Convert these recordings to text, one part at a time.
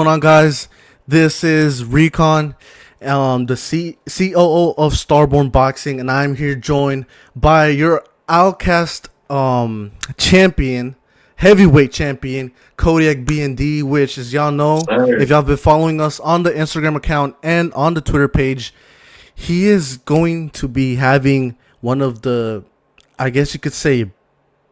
Going on, guys? This is Recon, the COO of Starborn Boxing, and I'm here joined by your Outcast champion, heavyweight champion, KODIAKBND, which, as y'all know, Sir. if y'all been following us on the Instagram account and on the Twitter page, he is going to be having one of the, I guess you could say,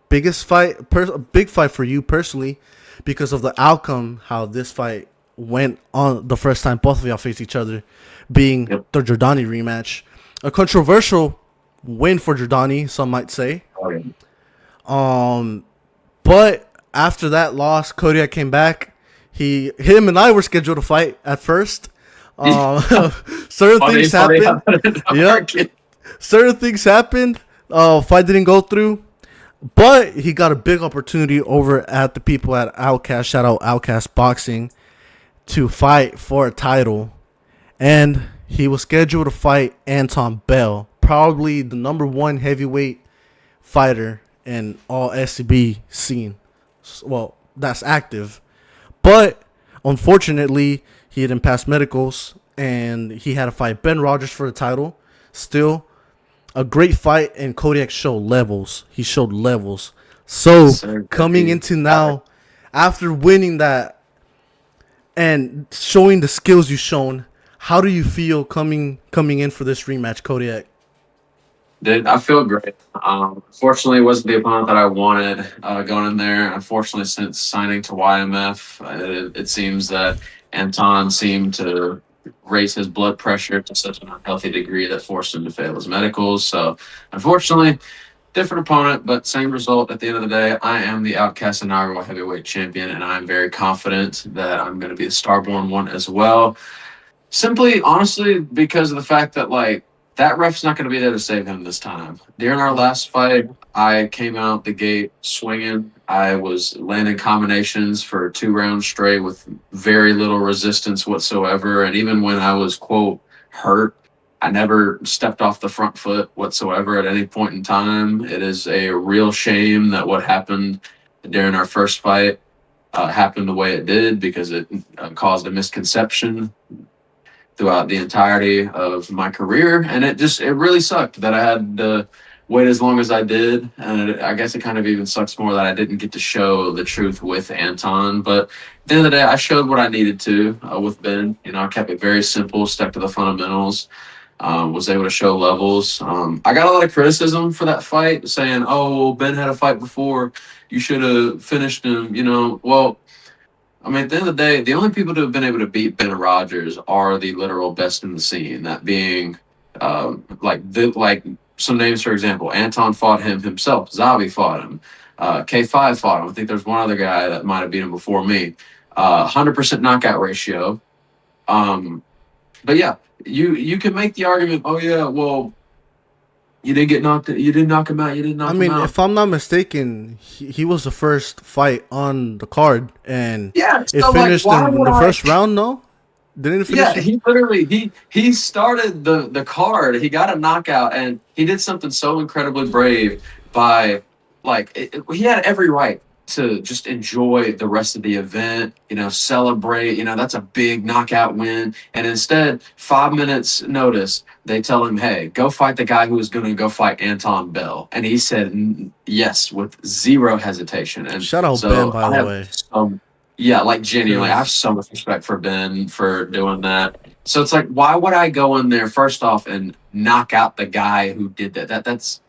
biggest fight, a big fight for you personally, because of the outcome, how this fight went on the first time both of y'all faced each other, being Yep. the Jordanny rematch. A controversial win for Jordanny, some might say. Oh, yeah. But after that loss, Kodiak came back. Him and I were scheduled to fight at first. Um, certain things Funny how happened. that ended up Yep. working. Certain things happened. Fight didn't go through. But he got a big opportunity over at the people at Outcast, shout out Outcast Boxing, to fight for a title. And he was scheduled to fight Anton Bell, probably the number one heavyweight fighter in all SCB scene. Well, that's active. But unfortunately, he didn't pass medicals and he had to fight Ben Rogers for the title. Still, a great fight, and Kodiak showed levels. He showed levels. Yes, So sir. coming into now, after winning that and showing the skills you've shown, how do you feel coming in for this rematch, Kodiak? Dude, I feel great. Fortunately, it wasn't the opponent that I wanted going in there. Unfortunately, since signing to YMF, it seems that Anton seemed to raise his blood pressure to such an unhealthy degree that forced him to fail his medicals. So, unfortunately, different opponent, but same result at the end of the day. I am the Outcast inaugural heavyweight champion, and I'm very confident that I'm going to be the Starborn one as well. Simply, honestly, because of the fact that that ref's not going to be there to save him this time. During our last fight, I came out the gate swinging. I was landing combinations for 2 rounds straight with very little resistance whatsoever. And even when I was quote hurt, I never stepped off the front foot whatsoever at any point in time. It is a real shame that what happened during our first fight happened the way it did because it caused a misconception throughout the entirety of my career, and it really sucked that I had to wait as long as I did, and I guess it kind of even sucks more that I didn't get to show the truth with Anton. But at the end of the day, I showed what I needed to with Ben. I kept it very simple, stuck to the fundamentals. Was able to show levels. I got a lot of criticism for that fight, saying, "Oh, well, Ben had a fight before. You should have finished him." Well, I mean, at the end of the day, the only people to have been able to beat Ben Rogers are the literal best in the scene. That being, like some names for example, Anton fought him himself. Zabi fought him. K5 fought him. I think there's one other guy that might have beat him before me. 100% knockout ratio. Um, but yeah, you can make the argument. Oh yeah, well, you didn't get knocked. You didn't knock him out. You didn't I knock him mean, out. if I'm not mistaken, he was the first fight on the card, and Yeah. it So like, finished why in would the I? first round. No, didn't it finish Yeah, in? he literally he started the card. He got a knockout, and he did something so incredibly brave by he had every right to just enjoy the rest of the event. Celebrate. That's a big knockout win, and instead, 5 minutes notice, they tell him, "Hey, go fight the guy who is going to go fight Anton Bell," and he said yes with zero hesitation. And Shout out Ben, so by I the have way, yeah, like genuinely, I have because so much respect for Ben for doing that. So it's like, why would I go in there first off and knock out the guy who did that? That's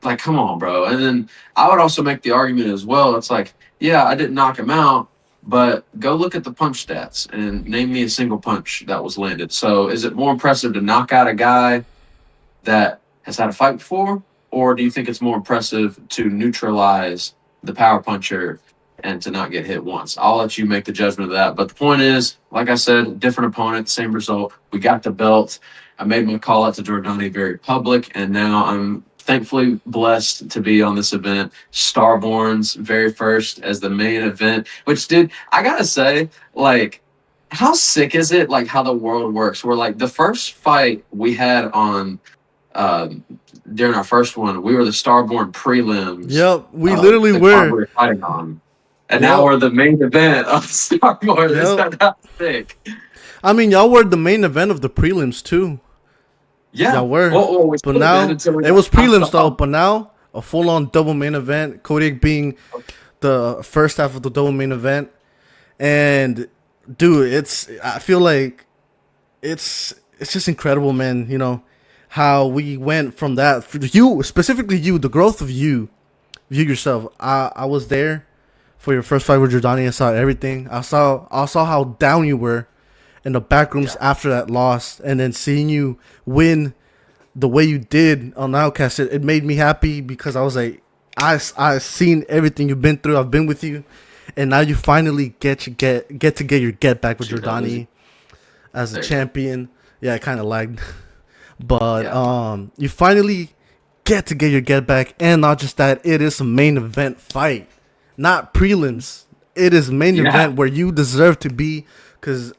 like, come on, bro. And then I would also make the argument as well. It's like, yeah, I didn't knock him out, but go look at the punch stats and name me a single punch that was landed. So is it more impressive to knock out a guy that has had a fight before, or do you think it's more impressive to neutralize the power puncher and to not get hit once? I'll let you make the judgment of that. But the point is, like I said, different opponent, same result. We got the belt. I made my call out to Jordanny very public, and now I'm thankfully blessed to be on this event, Starborn's very first as the main event. Which, dude, I gotta say, like, how sick is it? Like how the world works. Where like the first fight we had on um, during our first one, we were the Starborn prelims yep, we of literally the card were. we were fighting on. and now Yep. we're the main event of Starborn. Is Yep. that sick? I mean, y'all were the main event of the prelims too. Yeah. Y'all were. Well, we But should have been now until we it got was knocked prelims though. off. But now a full on double main event. Kodiak being the first half of the double main event, and dude, it's I feel like it's just incredible, man. You know how we went from that. For you specifically, you the growth of you yourself. I was there for your first fight with Jordanny. I saw everything. I saw how down you were in the back rooms Yeah. after that loss, and then seeing you win the way you did on Outcast, it made me happy because I was like, I seen everything you've been through. I've been with you, and now you finally get to get your get back with Shoot, that was Jordani as a there. You go. champion. Yeah, it kind of lagged, but Yeah. you finally get to get your get back, and not just that, it is a main event fight, not prelims. It is main Yeah. event where you deserve to be, because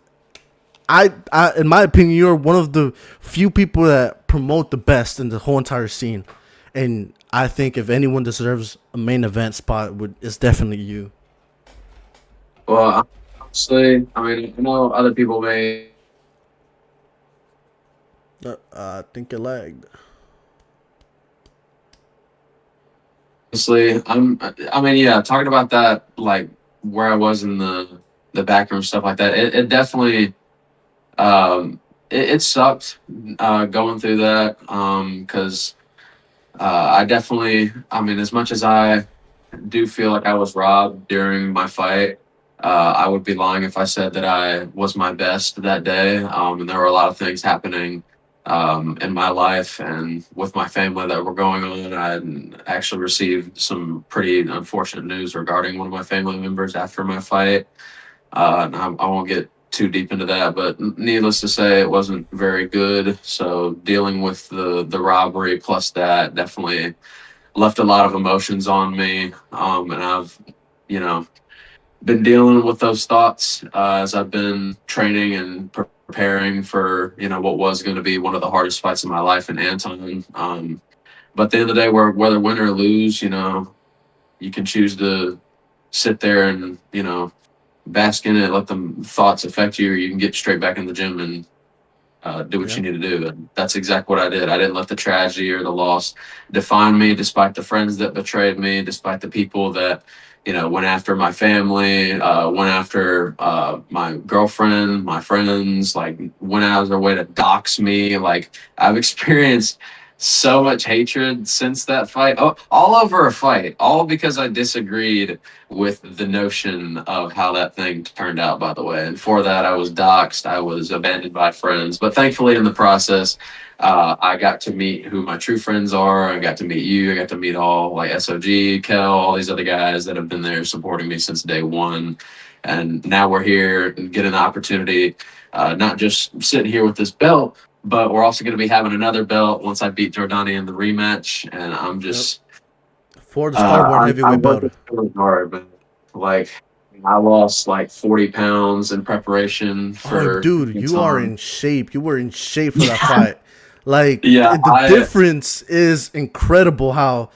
in my opinion, you're one of the few people that promote the best in the whole entire scene, and I think if anyone deserves a main event spot, it's definitely you. Well, honestly, I mean, I know other people may I think it lagged. honestly. I mean, yeah, talking about that, like where I was in the back room stuff like that. It definitely it sucked going through that because I definitely. I mean, as much as I do feel like I was robbed during my fight. I would be lying if I said that I was my best that day. And there were a lot of things happening in my life and with my family that were going on. I had actually received some pretty unfortunate news regarding one of my family members after my fight. And I won't get too deep into that, but needless to say, it wasn't very good. So dealing with the robbery plus that definitely left a lot of emotions on me. And I've, you know, been dealing with those thoughts as I've been training and preparing for, what was going to be one of the hardest fights of my life in Anton. But at the end of the day, whether win or lose, you can choose to sit there and, bask in it, let them thoughts affect you, or you can get straight back in the gym and do what you Yep. need to do. And that's exactly what I did. I didn't let the tragedy or the loss define me, despite the friends that betrayed me, despite the people that, went after my family, went after my girlfriend, my friends, like went out of their way to dox me. Like I've experienced so much hatred since that fight. Oh, all over a fight, all because I disagreed with the notion of how that thing turned out, by the way. And for that, I was doxxed, I was abandoned by friends. But thankfully, in the process, I got to meet who my true friends are. I got to meet you. I got to meet all like SOG, Kel, all these other guys that have been there supporting me since day one. And now we're here and get an opportunity, not just sitting here with this belt, but we're also going to be having another belt once I beat Jordanny in the rematch. And I'm Yep. just For the Starborn I'm Heavyweight working belt. really hard, man. Like I lost like 40 pounds in preparation Oh, for dude, you are time. in shape. You were in shape for that Yeah, fight. Like yeah. the difference is incredible. How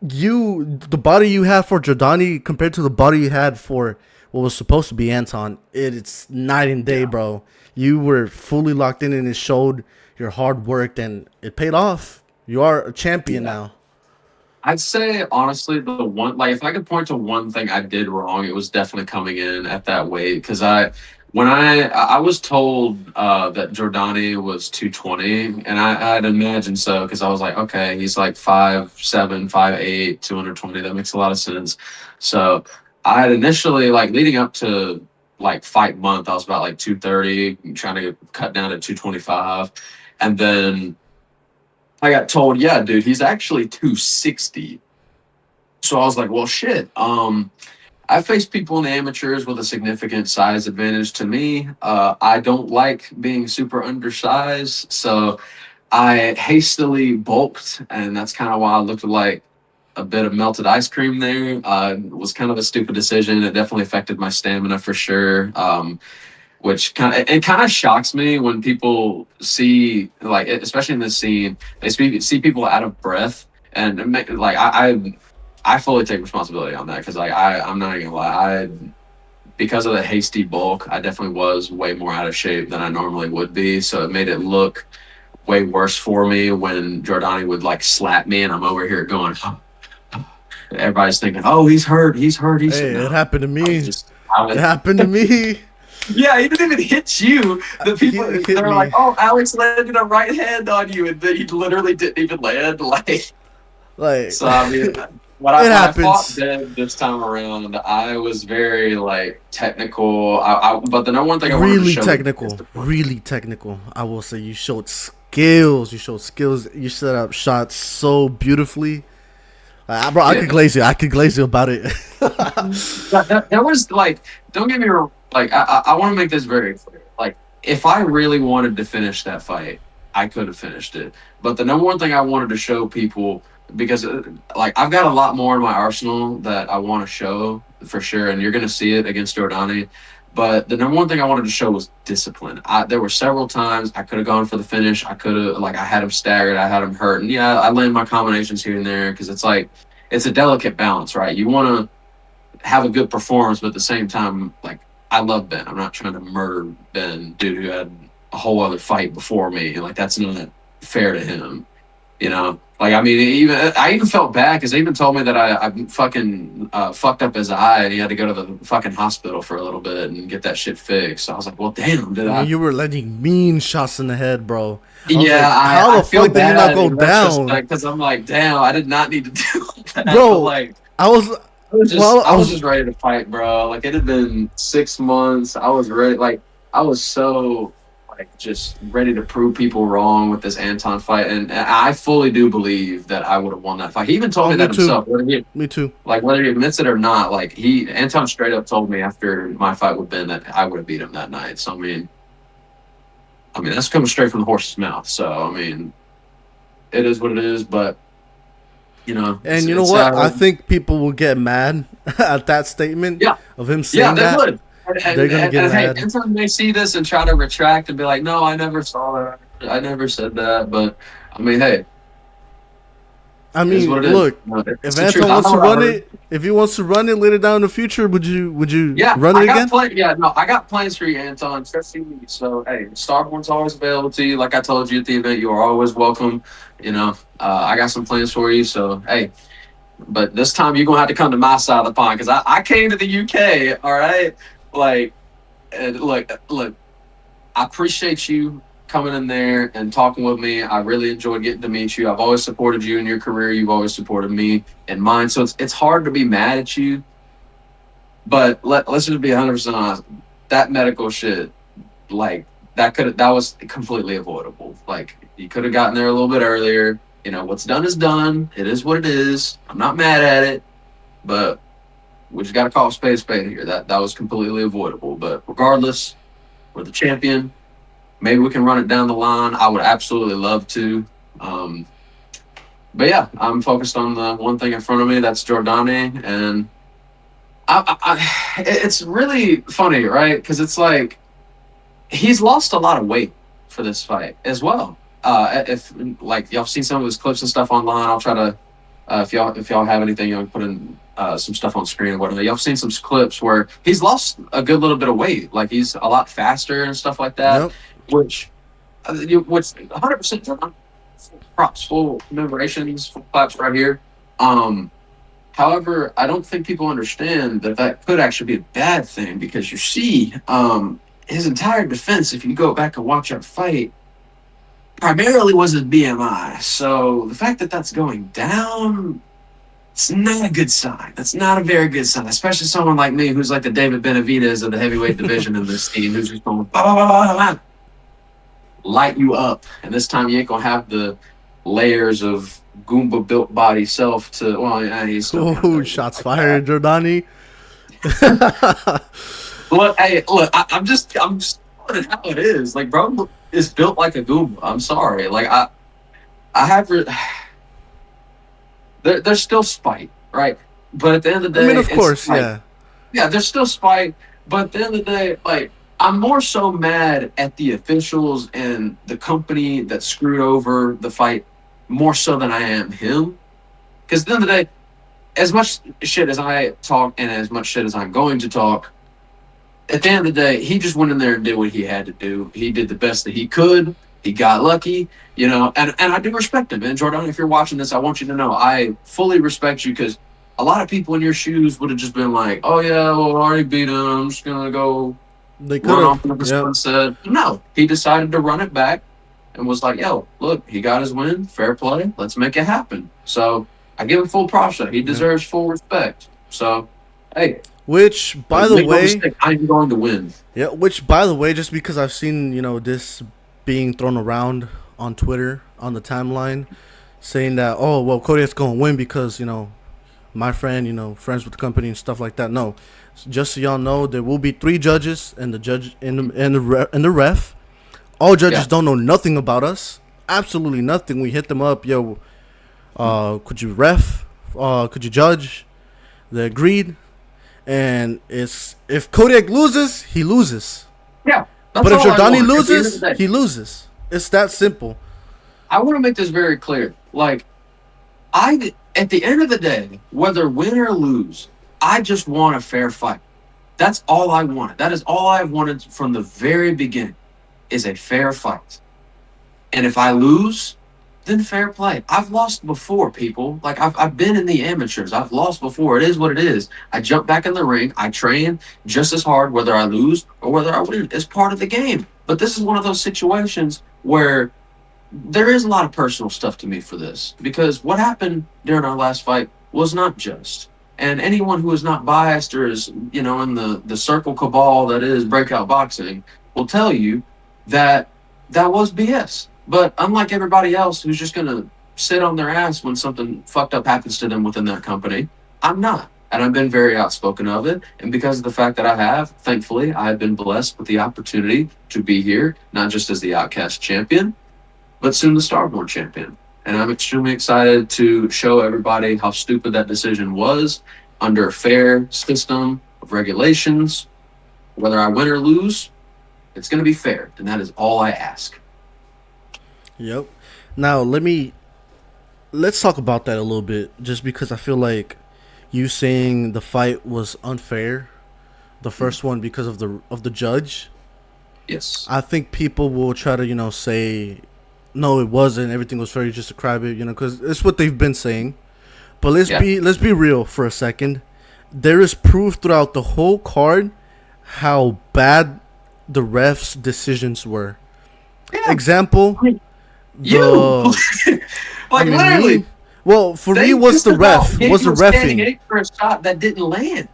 the body you had for Jordani compared to the body you had for what was supposed to be Anton, it's night and day, Yeah. bro. You were fully locked in, and it showed your hard work, and it paid off. You are a champion Yeah. now. I'd say honestly, the one like if I could point to one thing I did wrong, it was definitely coming in at that weight because I was told that Jordani was 220, and I'd imagine so because I was like, okay, he's like 5'7", 5'8", 220. That makes a lot of sense. So I had initially like leading up to like fight month, I was about like 230, trying to cut down to 225, and then I got told, yeah, dude, he's actually 260. So I was like, well, shit. I faced people in the amateurs with a significant size advantage to me. I don't like being super undersized. So I hastily bulked, and that's kind of why I looked like a bit of melted ice cream there. It was kind of a stupid decision. It definitely affected my stamina for sure. Which kind of shocks me when people see especially in this scene, they see people out of breath and like I fully take responsibility on that because I'm not even gonna lie. Because of the hasty bulk, I definitely was way more out of shape than I normally would be. So it made it look way worse for me when Jordanny would like slap me and I'm over here going, everybody's thinking, oh, he's hurt. He's hurt. He's Hey, it no. happened to I was me. just, I It was, happened to me. yeah, he didn't even hit you. The people, He hit they're like, me. oh, Alex landed a right hand on you. And then he literally didn't even land. Like, Like so I mean, it when I fought happens. Ben this time around, I was very like technical. But the number one thing I wanted to Really show was technical. discipline. Really technical. I will say you showed skills. You showed skills. You set up shots so beautifully. Bro, I could Yeah, glaze you. I could glaze you about it. that was like. Don't get me wrong. Like I want to make this very clear. Like if I really wanted to finish that fight, I could have finished it. But the number one thing I wanted to show people because like I've got a lot more in my arsenal that I want to show for sure, and you're gonna see it against Jordanny. But the number one thing I wanted to show was discipline. There were several times I could have gone for the finish. I could have like I had him staggered. I had him hurt, and yeah, I landed my combinations here and there because it's like it's a delicate balance, right? You want to have a good performance, but at the same time, like I love Ben. I'm not trying to murder Ben, dude who had a whole other fight before me. Like that's not fair to him, you know. Like I mean, I even felt bad because they even told me that I fucking fucked up his eye and he had to go to the fucking hospital for a little bit and get that shit fixed. So I was like, well, damn, did I mean, I? you were letting mean shots in the head, bro. I was Yeah, like, how I the feel fuck did you not bad go in down, retrospect because I'm like, damn, I did not need to do that. But bro? like, I was well. I I was was just ready to fight, bro. Like it had been 6 months. I was ready. Like I was so like just ready to prove people wrong with this Anton fight, and I fully do believe that I would have won that fight. He even told oh, me me that too. himself. Me too. Whether he admits it or not, like he Anton straight up told me after my fight with Ben that I would have beat him that night. So I mean that's coming straight from the horse's mouth. So I mean it is what it is, but you know And you know it's what? I think people will get mad at that statement yeah. of him Yeah, saying they that. would. They're gonna get And hey, mad. anytime they see this and try to retract and be like, "No, I never saw that. I never said that." But I mean, hey, I it is mean, what it is. look, No, if it's the truth. Anton I wants know to what I run heard. it, if he wants to run it later down in the future, would you Yeah, run it I got again? plans. Yeah, no, I got plans for you, Anton. Especially me. So, hey, Starborn's always available to you. Like I told you at the event, you are always welcome. You know, I got some plans for you. So, hey, but this time you're gonna have to come to my side of the pond because I came to the UK. All right, like, and look. I appreciate you coming in there and talking with me. I really enjoyed getting to meet you. I've always supported you in your career. You've always supported me in mine. So it's hard to be mad at you. But let's just be 100% honest. That medical shit, like that was completely avoidable. Like you could have gotten there a little bit earlier. You know what's done is done. It is what it is. I'm not mad at it, but we just got to call a spade here. That was completely avoidable. But regardless, we're the champion. Maybe we can run it down the line. I would absolutely love to. Um, but yeah, I'm focused on the one thing in front of me. That's Jordanny, and it's really funny, right? Because it's like he's lost a lot of weight for this fight as well. If like y'all seen some of his clips and stuff online, I'll try to if y'all have anything, you know, put in some stuff on screen or whatever. Y'all seen some clips where he's lost a good little bit of weight, like he's a lot faster and stuff like that, Yep. which which 100% props, full commemorations, full claps right here. Um, However, I don't think people understand that that could actually be a bad thing because you see, his entire defense, if you go back and watch our fight, primarily was his BMI. So the fact that that's going down, it's not a good sign. That's not a very good sign, especially someone like me who's like the David Benavidez of the heavyweight division in this scene, who's just going bah, bah, bah, bah, bah, light you up. And this time you ain't gonna have the layers of Goomba built body self to. Well, yeah, he's still kind of Oh, built shots like that. fired, Jordani. Look, I'm just calling it how it is. Like, bro is built like a Goomba. I'm sorry. Like, I have. There's still spite, right? But at the end of the I mean, day, of it's course, like, yeah. yeah, there's still spite. But at the end of the day, like, I'm more so mad at the officials and the company that screwed over the fight more so than I am him. Because at the end of the day, as much shit as I talk and as much shit as I'm going to talk, at the end of the day, he just went in there and did what he had to do. He did the best that he could. He got lucky, and I do respect him. And Jordan, if you're watching this, I want you to know I fully respect you because a lot of people in your shoes would have just been like, "Oh yeah, well, I already beat him. I'm just gonna go They could run have. off into the Yep. sunset." No, he decided to run it back and was like, "Yo, look, he got his win. Fair play. Let's make it happen." So I give him full props. He Yep. deserves full respect. So, hey, Which, by the make no way, mistake, I'm going to win. yeah. Which, by the way, just because I've seen this being thrown around on Twitter on the timeline, saying that Kodiak's gonna win because my friend friends with the company and stuff like that. No, just so y'all know, there will be 3 judges and the judge and the ref. All judges Yeah. don't know nothing about us. Absolutely nothing. We hit them up, yo. Could you ref? Could you judge? They agreed, and if Kodiak loses, he loses. Yeah, that's But if all I Jordanny want. At the end of loses, the day, he loses. It's that simple. I want to make this very clear. Like, at the end of the day, whether win or lose, I just want a fair fight. That's all I wanted. That is all I've wanted from the very beginning is a fair fight. And if I lose, then fair play. I've lost before, people. Like I've been in the amateurs. I've lost before. It is what it is. I jump back in the ring. I train just as hard whether I lose or whether I win. It's part of the game. But this is one of those situations where there is a lot of personal stuff to me for this because what happened during our last fight was not just. And anyone who is not biased or is, in the circle cabal that is breakout boxing will tell you that that was BS. But unlike everybody else who's just going to sit on their ass when something fucked up happens to them within that company, I'm not. And I've been very outspoken of it. And because of the fact that I have, thankfully, I have been blessed with the opportunity to be here, not just as the Outcast champion, but soon the Starborn champion. And I'm extremely excited to show everybody how stupid that decision was under a fair system of regulations. Whether I win or lose, it's going to be fair. And that is all I ask. Yep. Now let's talk about that a little bit, just because I feel like you saying the fight was unfair, the first one because of the judge. Yes. I think people will try to say no, it wasn't. Everything was fair. You're just a crybaby, because it's what they've been saying. But let's be real for a second. There is proof throughout the whole card how bad the refs' decisions were. Yeah. Example, You literally. Well, for me, was the ref refing? For a shot that didn't land.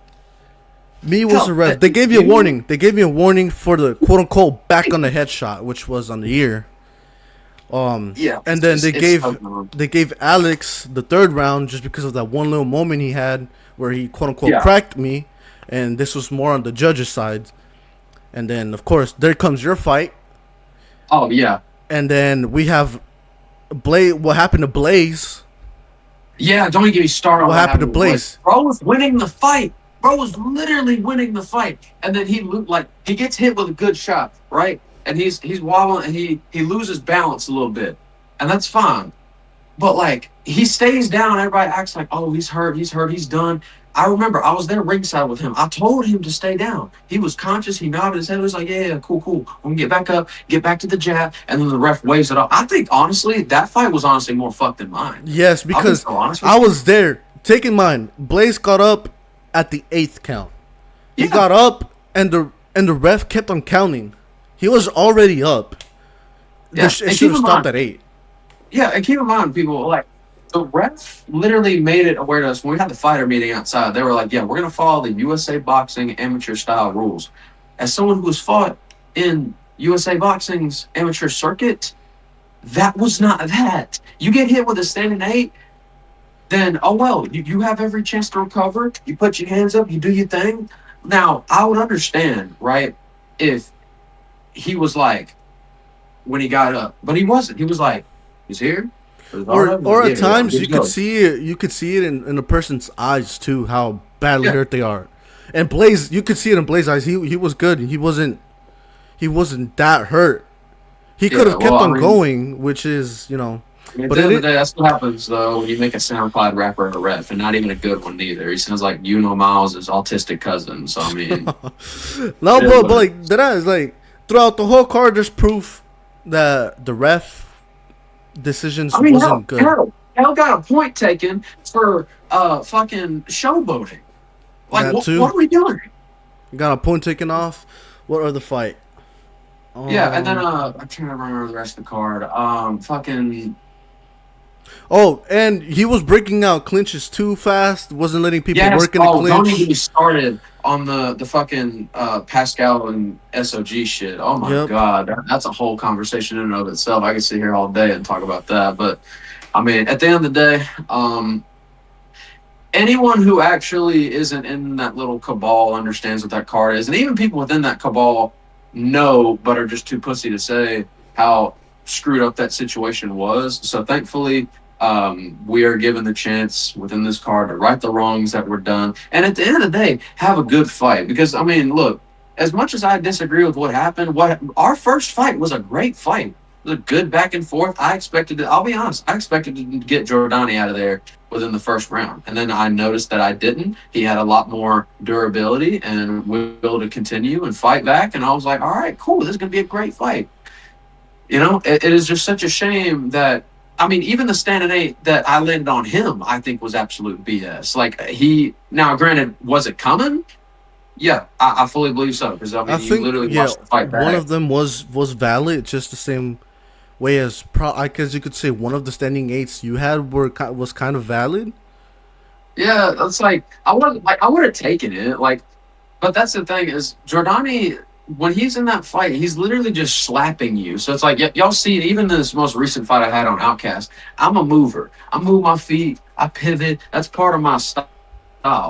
Me was the ref. They gave you a warning. They gave me a warning for the quote unquote back on the head shot, which was on the ear. Yeah. And then they gave Alex the third round just because of that one little moment he had where he quote unquote cracked me, and this was more on the judge's side. And then of course there comes your fight. Oh yeah. And then we have Blaze. What happened to Blaze? Yeah, don't even get me started. What happened to Blaze? Bro was winning the fight. Bro was literally winning the fight, and then he gets hit with a good shot, right? And he's wobbling, and he loses balance a little bit, and that's fine. But he stays down. Everybody acts like, oh, he's hurt, he's done. I remember I was there ringside with him. I told him to stay down. He was conscious. He nodded his head. He was like, yeah, cool. We can get back up, get back to the jab. And then the ref waves it off. I think, honestly, that fight was honestly more fucked than mine. Yes, because I was there. Take in mind, Blaze got up at the 8th count. He got up, and the ref kept on counting. He was already up. Yeah. It should have stopped at 8. Yeah, and keep in mind, people, the ref literally made it aware to us when we had the fighter meeting outside. They were like, yeah, we're going to follow the USA Boxing amateur style rules. As someone who has fought in USA Boxing's amateur circuit, that was not that. You get hit with a standing 8, then, oh well, you have every chance to recover. You put your hands up, you do your thing. Now, I would understand, right, if he was when he got up. But he wasn't. He was like, he's here. Or at times you could see it. You could see it in a person's eyes too, how badly hurt they are. And Blaze, you could see it in Blaze's eyes. He was good. He wasn't that hurt. He could have kept on going, which is I mean, at But the end it of the is day, that's what happens though when you make a SoundCloud rapper a ref, and not even a good one either. He sounds like Miles' autistic cousin. So I mean, no, it is but what it like is. that is like throughout the whole card, there's proof that the ref decisions I mean, hell, wasn't good. hell, hell got a point taken for fucking showboating. Like, That what too. are we doing? Got a point taken off. What other fight? Yeah, and then Um. I can't remember the rest of the card. Fucking Oh, and he was breaking out clinches too fast. Wasn't letting people yes. work in the Oh, don't even clinch. get me started on the fucking Pascal and SOG shit. Oh my Yep. god, that's a whole conversation in and of itself. I could sit here all day and talk about that. But I mean, at the end of the day, anyone who actually isn't in that little cabal understands what that card is, and even people within that cabal know, but are just too pussy to say how screwed up that situation was. So thankfully, we are given the chance within this card to right the wrongs that were done, and at the end of the day, have a good fight. Because I mean, look, as much as I disagree with what happened, what our first fight was a great fight. It was a good back and forth. I expected to. I'll be honest. I expected to get Jordanny out of there within the first round. And then I noticed that I didn't. He had a lot more durability and will to continue and fight back. And I was like, all right, cool. This is going to be a great fight. It is just such a shame that, I mean, even the standing eight that I landed on him, I think was absolute BS. Like, now granted, was it coming? Yeah, I fully believe so. Because, I I mean, you think literally yeah, watched the fight one back. of them was valid, just the same way as I guess you could say one of the standing eights you had was kind of valid. Yeah, it's like I would have taken it. Like, but that's the thing is Jordanny, when he's in that fight, he's literally just slapping you. So it's like y'all see it, even this most recent fight I had on Outcast. I'm a mover. I move my feet. I pivot. That's part of my style.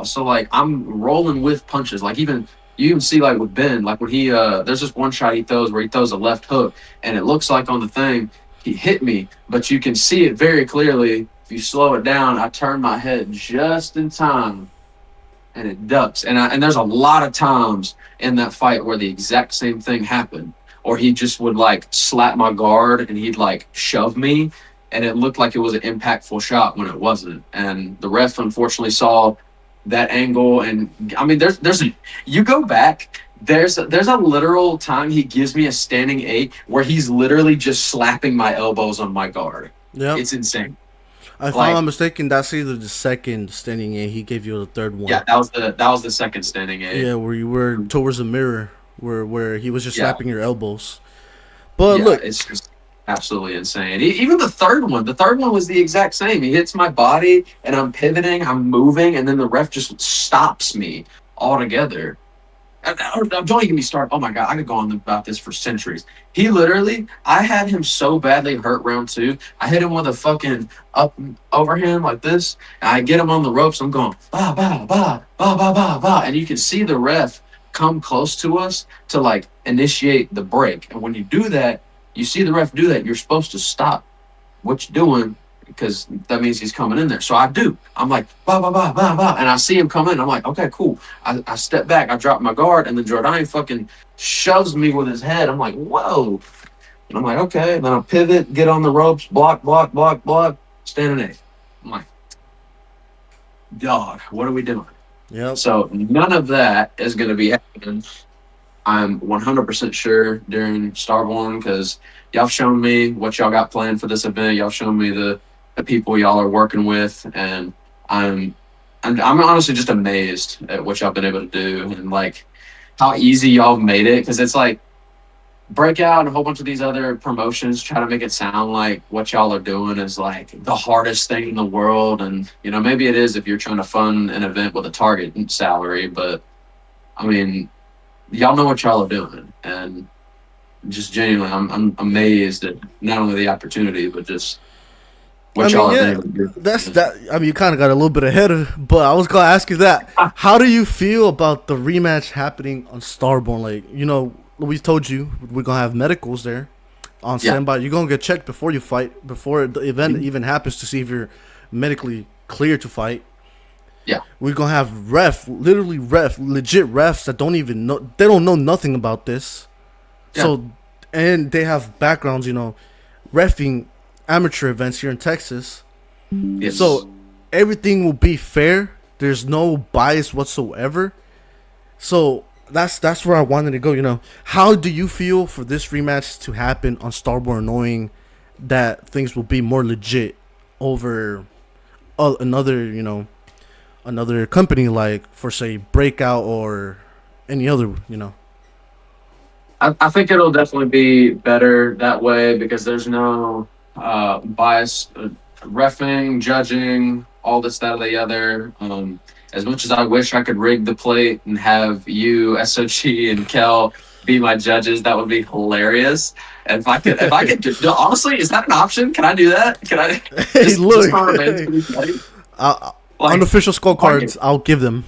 So like I'm rolling with punches. Like even you even see like with Ben, like when he there's this one shot he throws where he throws a left hook and it looks like on the thing he hit me, but you can see it very clearly. If you slow it down, I turn my head just in time and it ducks. And there's a lot of times in that fight where the exact same thing happened, or he just would like slap my guard and he'd like shove me, and it looked like it was an impactful shot when it wasn't. And the ref unfortunately saw that angle. And I mean, you go back. There's a literal time he gives me a standing eight where he's literally just slapping my elbows on my guard. Yep. It's insane. If I'm not Like, mistaken, that's either the second standing eight. He gave you the third one. yeah, that was the second standing eight. Yeah, where you were towards the mirror, where he was just Yeah, slapping your elbows. But yeah, look, it's just absolutely insane. Even the third one was the exact same. He hits my body, and I'm pivoting, I'm moving, and then the ref just stops me altogether. Don't even get me started. Oh my god, I could go on about this for centuries. He literally, I had him so badly hurt round two. I hit him with a fucking up overhand like this. And I get him on the ropes. I'm going ba ba ba ba ba ba ba, and you can see the ref come close to us to like initiate the break. And when you do that, you see the ref do that. You're supposed to stop what you're doing because that means he's coming in there. So I do. I'm like, bah, bah, bah, bah, bah. And I see him come in. I'm like, okay, cool. I step back. I drop my guard. And then Jordanny fucking shoves me with his head. I'm like, whoa. And I'm like, okay. And then I pivot, get on the ropes, block, block, block, block, standing eight. I'm like, dog, what are we doing? yep. So none of that is going to be happening. I'm 100% sure during Starborn because y'all shown me what y'all got planned for this event. Y'all shown me the people y'all are working with, and I'm I'm honestly just amazed at what y'all been able to do and like how easy y'all have made it. Because it's like Breakout and a whole bunch of these other promotions try to make it sound like what y'all are doing is like the hardest thing in the world, and maybe it is if you're trying to fund an event with a target salary, but I mean y'all know what y'all are doing, and just genuinely, I'm amazed at not only the opportunity but just I what mean, y'all have been yeah, able to do. that's that. I mean, you kind of got a little bit ahead of, but I was gonna ask you that. How do you feel about the rematch happening on Starborn? Like, we told you we're gonna have medicals there on Yeah, standby. You're gonna get checked before you fight, before the event even happens, to see if you're medically clear to fight. yeah, We're gonna have legit refs that don't even know. They don't know nothing about this. yeah, So, and they have backgrounds, refing amateur events here in Texas. Yes. So everything will be fair. There's no bias whatsoever. So that's where I wanted to go. How do you feel for this rematch to happen on Starborn, knowing that things will be more legit over another another company like for say Breakout or any other. I think it'll definitely be better that way because there's no bias, refing, judging, all this, that, or the other. As much as I wish I could rig the plate and have you, SOG, and Kel be my judges, that would be hilarious. And if I could, honestly, is that an option? Can I do that? Can I Hey, just look, for revenge for these buddies? Like, unofficial fuck it. scorecards. I'll give them.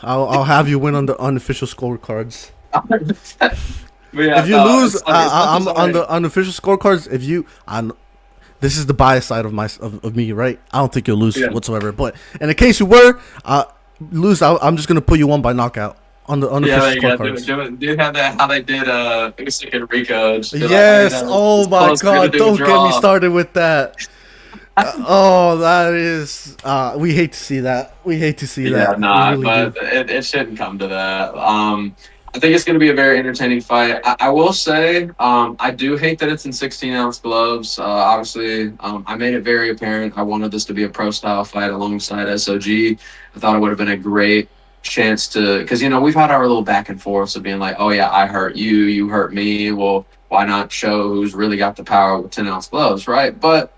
I'll have you win on the unofficial scorecards. But If yeah, you no, lose, it's like as much I'm as on I the unofficial scorecards. If you, I'm, this is the bias side of me, right? I don't think you'll lose yeah. whatsoever. But in the case you were lose, I'm just gonna put you on by knockout on the Yeah, unofficial there you go. Do, scorecards. do, it. Do have that how they did Usyk and Rico. Just be like, hey, Yes. no, Oh it's my close. We're gonna God! do a Don't get me draw. started with that. Oh, that is. We hate to see that. We hate to see Yeah, that. We not, really do. but it shouldn't come to that. I think it's going to be a very entertaining fight. I will say, I do hate that it's in 16-ounce gloves. Obviously, I made it very apparent. I wanted this to be a pro style fight alongside SOG. I thought it would have been a great chance to, because we've had our little back and forth of being like, oh yeah, I hurt you, you hurt me. Well, why not show who's really got the power with 10-ounce gloves, right? But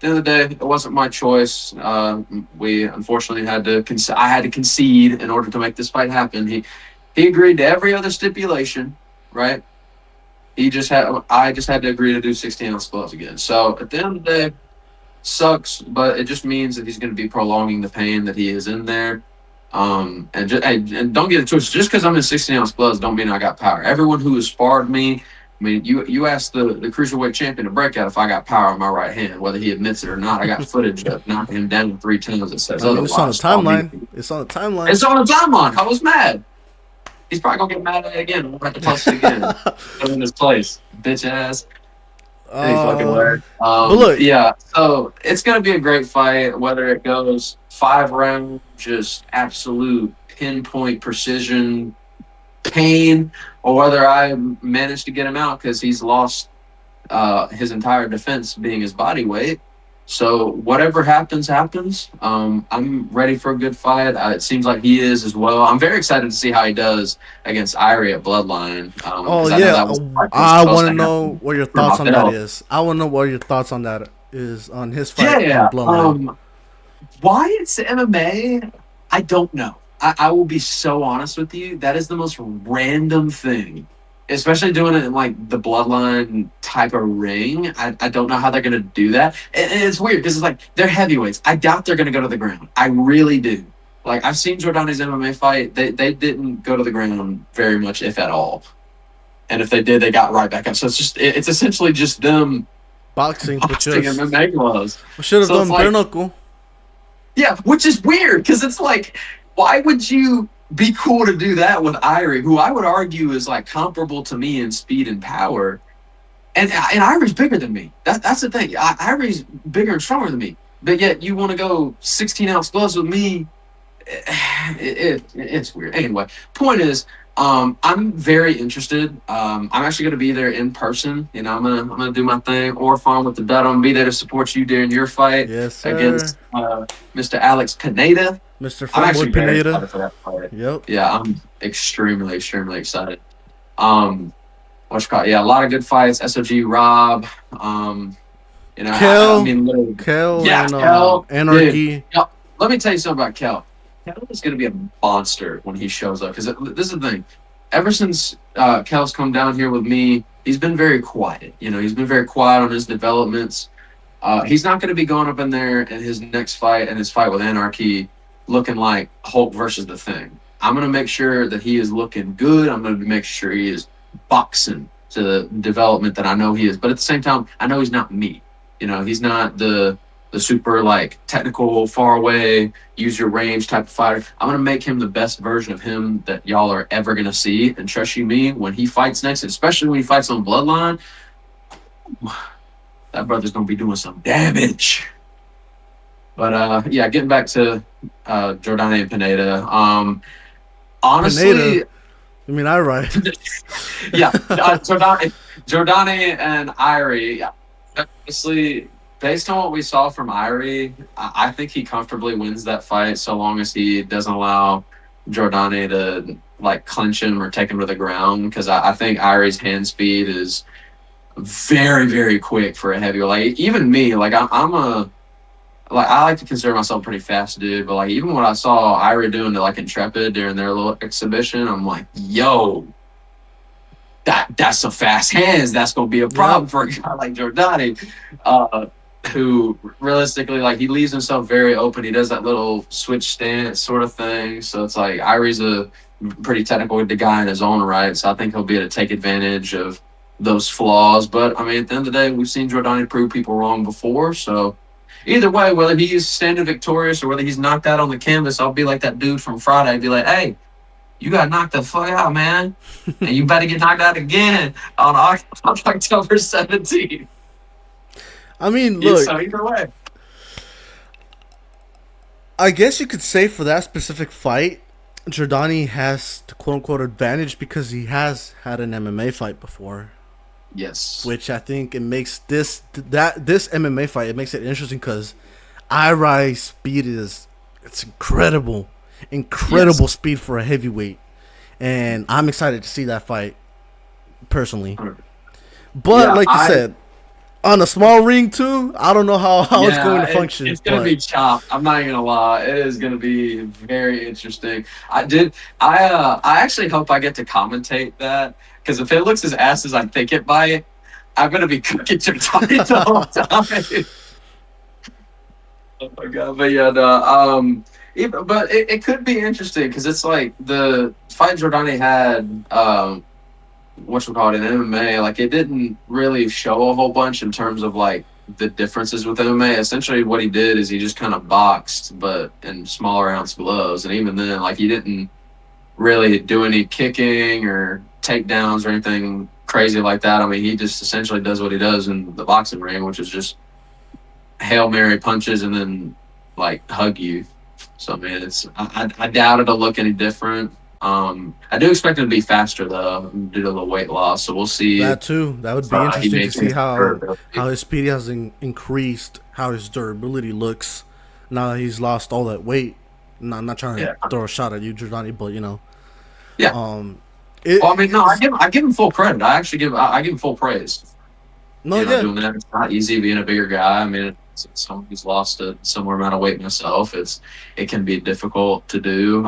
the end of the day, it wasn't my choice. We unfortunately had to. I had to concede in order to make this fight happen. He agreed to every other stipulation, right? He just had. I just had to agree to do 16-ounce gloves again. So at the end of the day, sucks, but it just means that he's going to be prolonging the pain that he is in there. And don't get it twisted. Just because I'm in 16-ounce gloves, don't mean I got power. Everyone who has sparred me, I mean, you asked the cruiserweight champion to Breakout if I got power on my right hand, whether he admits it or not. I got footage of knocking him down 3 times that says I mean, it's on the otherwise. Call me. timeline. It's on the timeline. It's on the timeline. I was mad. He's probably gonna get mad at it again. We'll have to post it again. Put him in his place, bitch ass. Any fucking way. But look, Yeah, so it's gonna be a great fight, whether it goes 5 rounds, just absolute pinpoint precision pain, or whether I manage to get him out because he's lost his entire defense being his body weight. So whatever happens, happens. I'm ready for a good fight. It seems like he is as well. I'm very excited to see how he does against Irie at Bloodline oh because I know yeah, that was the fight that was I supposed want to to know happen what your for thoughts my on that belt. is. I want to know what your thoughts on that is on his Yeah, fight and yeah. Bloodline. Why it's MMA, I don't know. I will be so honest with you. That is the most random thing, especially doing it in like the bloodline type of ring. I don't know how they're going to do that. And it's weird because it's like they're heavyweights. I doubt they're going to go to the ground. I really do. Like I've seen Jordanny's MMA fight. They didn't go to the ground very much, if at all. And if they did, they got right back up. So it's essentially just them Boxing, but boxing in just MMA gloves. we should have So it's done bare like knuckle. yeah, which is weird because it's like, why would you be cool to do that with Irie, who I would argue is like comparable to me in speed and power, and Irie's bigger than me. That's the thing. Irie's bigger and stronger than me, but yet you want to go 16-ounce gloves with me. It's weird. Anyway, point is, I'm very interested. I'm actually going to be there in person. I'm gonna do my thing. Or farm with the bet. I'm gonna be there to support you during your fight Yes, sir. against Mr. Alex Pineda. Mr. I'm Fatboy actually very Pineda. excited for that fight. Yep. Yeah, I'm extremely, extremely excited. Um, what's called? Yeah, a lot of good fights. SOG Rob. I Kel, mean, literally, Kel, yeah, and Kel, dude. Anarchy. Yeah, let me tell you something about Kel. Kel is going to be a monster when he shows up. Because this is the thing. Ever since Kel's come down here with me, he's been very quiet. He's been very quiet on his developments. He's not going to be going up in there in his next fight and his fight with Anarchy looking like Hulk versus the Thing. I'm going to make sure that he is looking good. I'm going to make sure he is boxing to the development that I know he is. But at the same time, I know he's not me. He's not the super like technical, far away, use your range type of fighter. I'm gonna make him the best version of him that y'all are ever gonna see. And trust you me, when he fights next, especially when he fights on Bloodline, that brother's gonna be doing some damage. But yeah, getting back to Jordanny and Pineda. Pineda. Honestly, I mean, I right. yeah, Jordanny and Irie. Yeah. Honestly, based on what we saw from Irie, I think he comfortably wins that fight so long as he doesn't allow Jordanny to like clinch him or take him to the ground. Because I think Irie's hand speed is very, very quick for a heavyweight. Like even me, like I'm a like I like to consider myself a pretty fast dude, but like even what I saw Irie doing to like Intrepid during their little exhibition, I'm like, yo, that's some fast hands. That's gonna be a problem Yep. for a guy like Jordanny, uh, who realistically like he leaves himself very open. He does that little switch stance sort of thing. So it's like Irie's a pretty technical guy in his own right. So I think he'll be able to take advantage of those flaws. But I mean, at the end of the day, we've seen Jordanny prove people wrong before. So either way, whether he's standing victorious or whether he's knocked out on the canvas, I'll be like that dude from Friday. I'd be like, hey, you got knocked the fuck out, man. And you better get knocked out again on October 17th. I mean, Yeah, look. so either way. I guess you could say for that specific fight, Jordanny has the quote unquote advantage because he has had an MMA fight before, Yes. which I think it makes this MMA fight, it makes it interesting because Irai's speed is it's incredible, Yes. incredible speed for a heavyweight, and I'm excited to see that fight personally. But Yeah, like you said, on a small ring too, I don't know how it's going yeah, to function, it's gonna but be chopped. I'm not even gonna lie. It is gonna be very interesting. I actually hope I get to commentate that because if it looks as ass as I think it might, I'm gonna be cooking your time the whole time. Oh my god! But yeah, no, but it could be interesting because it's like the fight Jordanny had, what you call it in MMA. Like it didn't really show a whole bunch in terms of like the differences with MMA. Essentially, what he did is he just kind of boxed, but in smaller ounce gloves, and even then, like he didn't really do any kicking or takedowns or anything crazy like that. I mean, he just essentially does what he does in the boxing ring, which is just Hail Mary punches and then like hug you. So I mean, I doubt it'll look any different. I do expect it to be faster though, due to the weight loss. So we'll see if that too, that would be he interesting to see maintains his how durability. his speed has increased, how his durability looks now that he's lost all that weight. No, I'm not trying to Yeah, throw a shot at you, Giordani, but yeah. um, Well, I mean, no, it's I give him full credit. I actually I give him full praise. no, yeah, Doing that it's not easy being a bigger guy. I mean, it's someone who's lost a similar amount of weight myself. It can be difficult to do.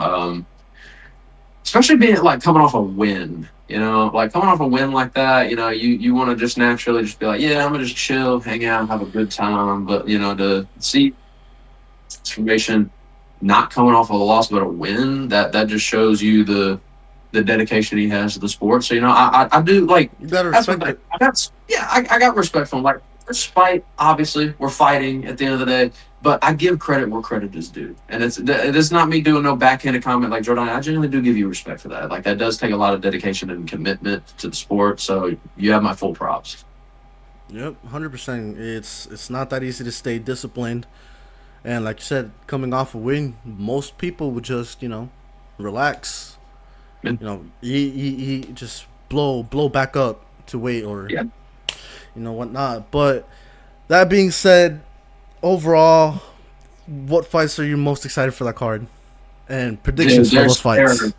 Especially being like coming off a win. Like coming off a win like that, you want to just naturally just be like, yeah, I'm gonna just chill, hang out, have a good time. But to see transformation not coming off of a loss but a win, that just shows you the dedication he has to the sport. So I do like you gotta that's one respect thing. it. I got respect for him. Like despite obviously we're fighting at the end of the day, but I give credit where credit is due, and it's not me doing no backhanded comment like Jordan. I genuinely do give you respect for that. Like that does take a lot of dedication and commitment to the sport. So you have my full props. Yep, 100%. It's not that easy to stay disciplined, and like you said, coming off a win, most people would just relax, And, just blow back up to weight or yeah, whatnot. But that being said, overall, what fights are you most excited for that card? And dude, predictions for those fights.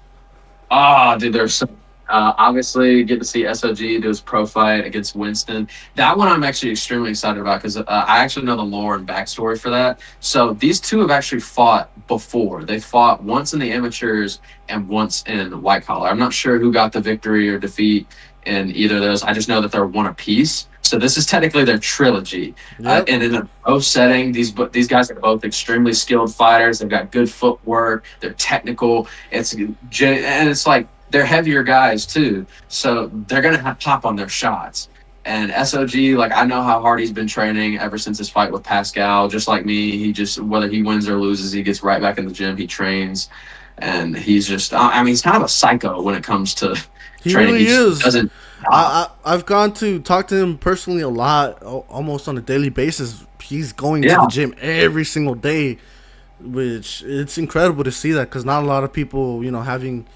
dude, there's so obviously get to see SOG do his pro fight against Winston. That one I'm actually extremely excited about because I actually know the lore and backstory for that. So these two have actually fought before. They fought once in the amateurs and once in white collar. I'm not sure who got the victory or defeat in either of those. I just know that they're one apiece. So this is technically their trilogy. Yep. And in a pro setting, these guys are both extremely skilled fighters. They've got good footwork. They're technical. And it's like they're heavier guys too, so they're gonna have pop on their shots. And SOG, like I know how hard he's been training ever since his fight with Pascal. Just like me, he just whether he wins or loses, he gets right back in the gym. He trains, and he's just I mean he's kind of a psycho when it comes to He training. He really just is. doesn't I've gone to talk to him personally a lot, almost on a daily basis. He's going to the Yeah, gym every single day, which it's incredible to see that because not a lot of people, having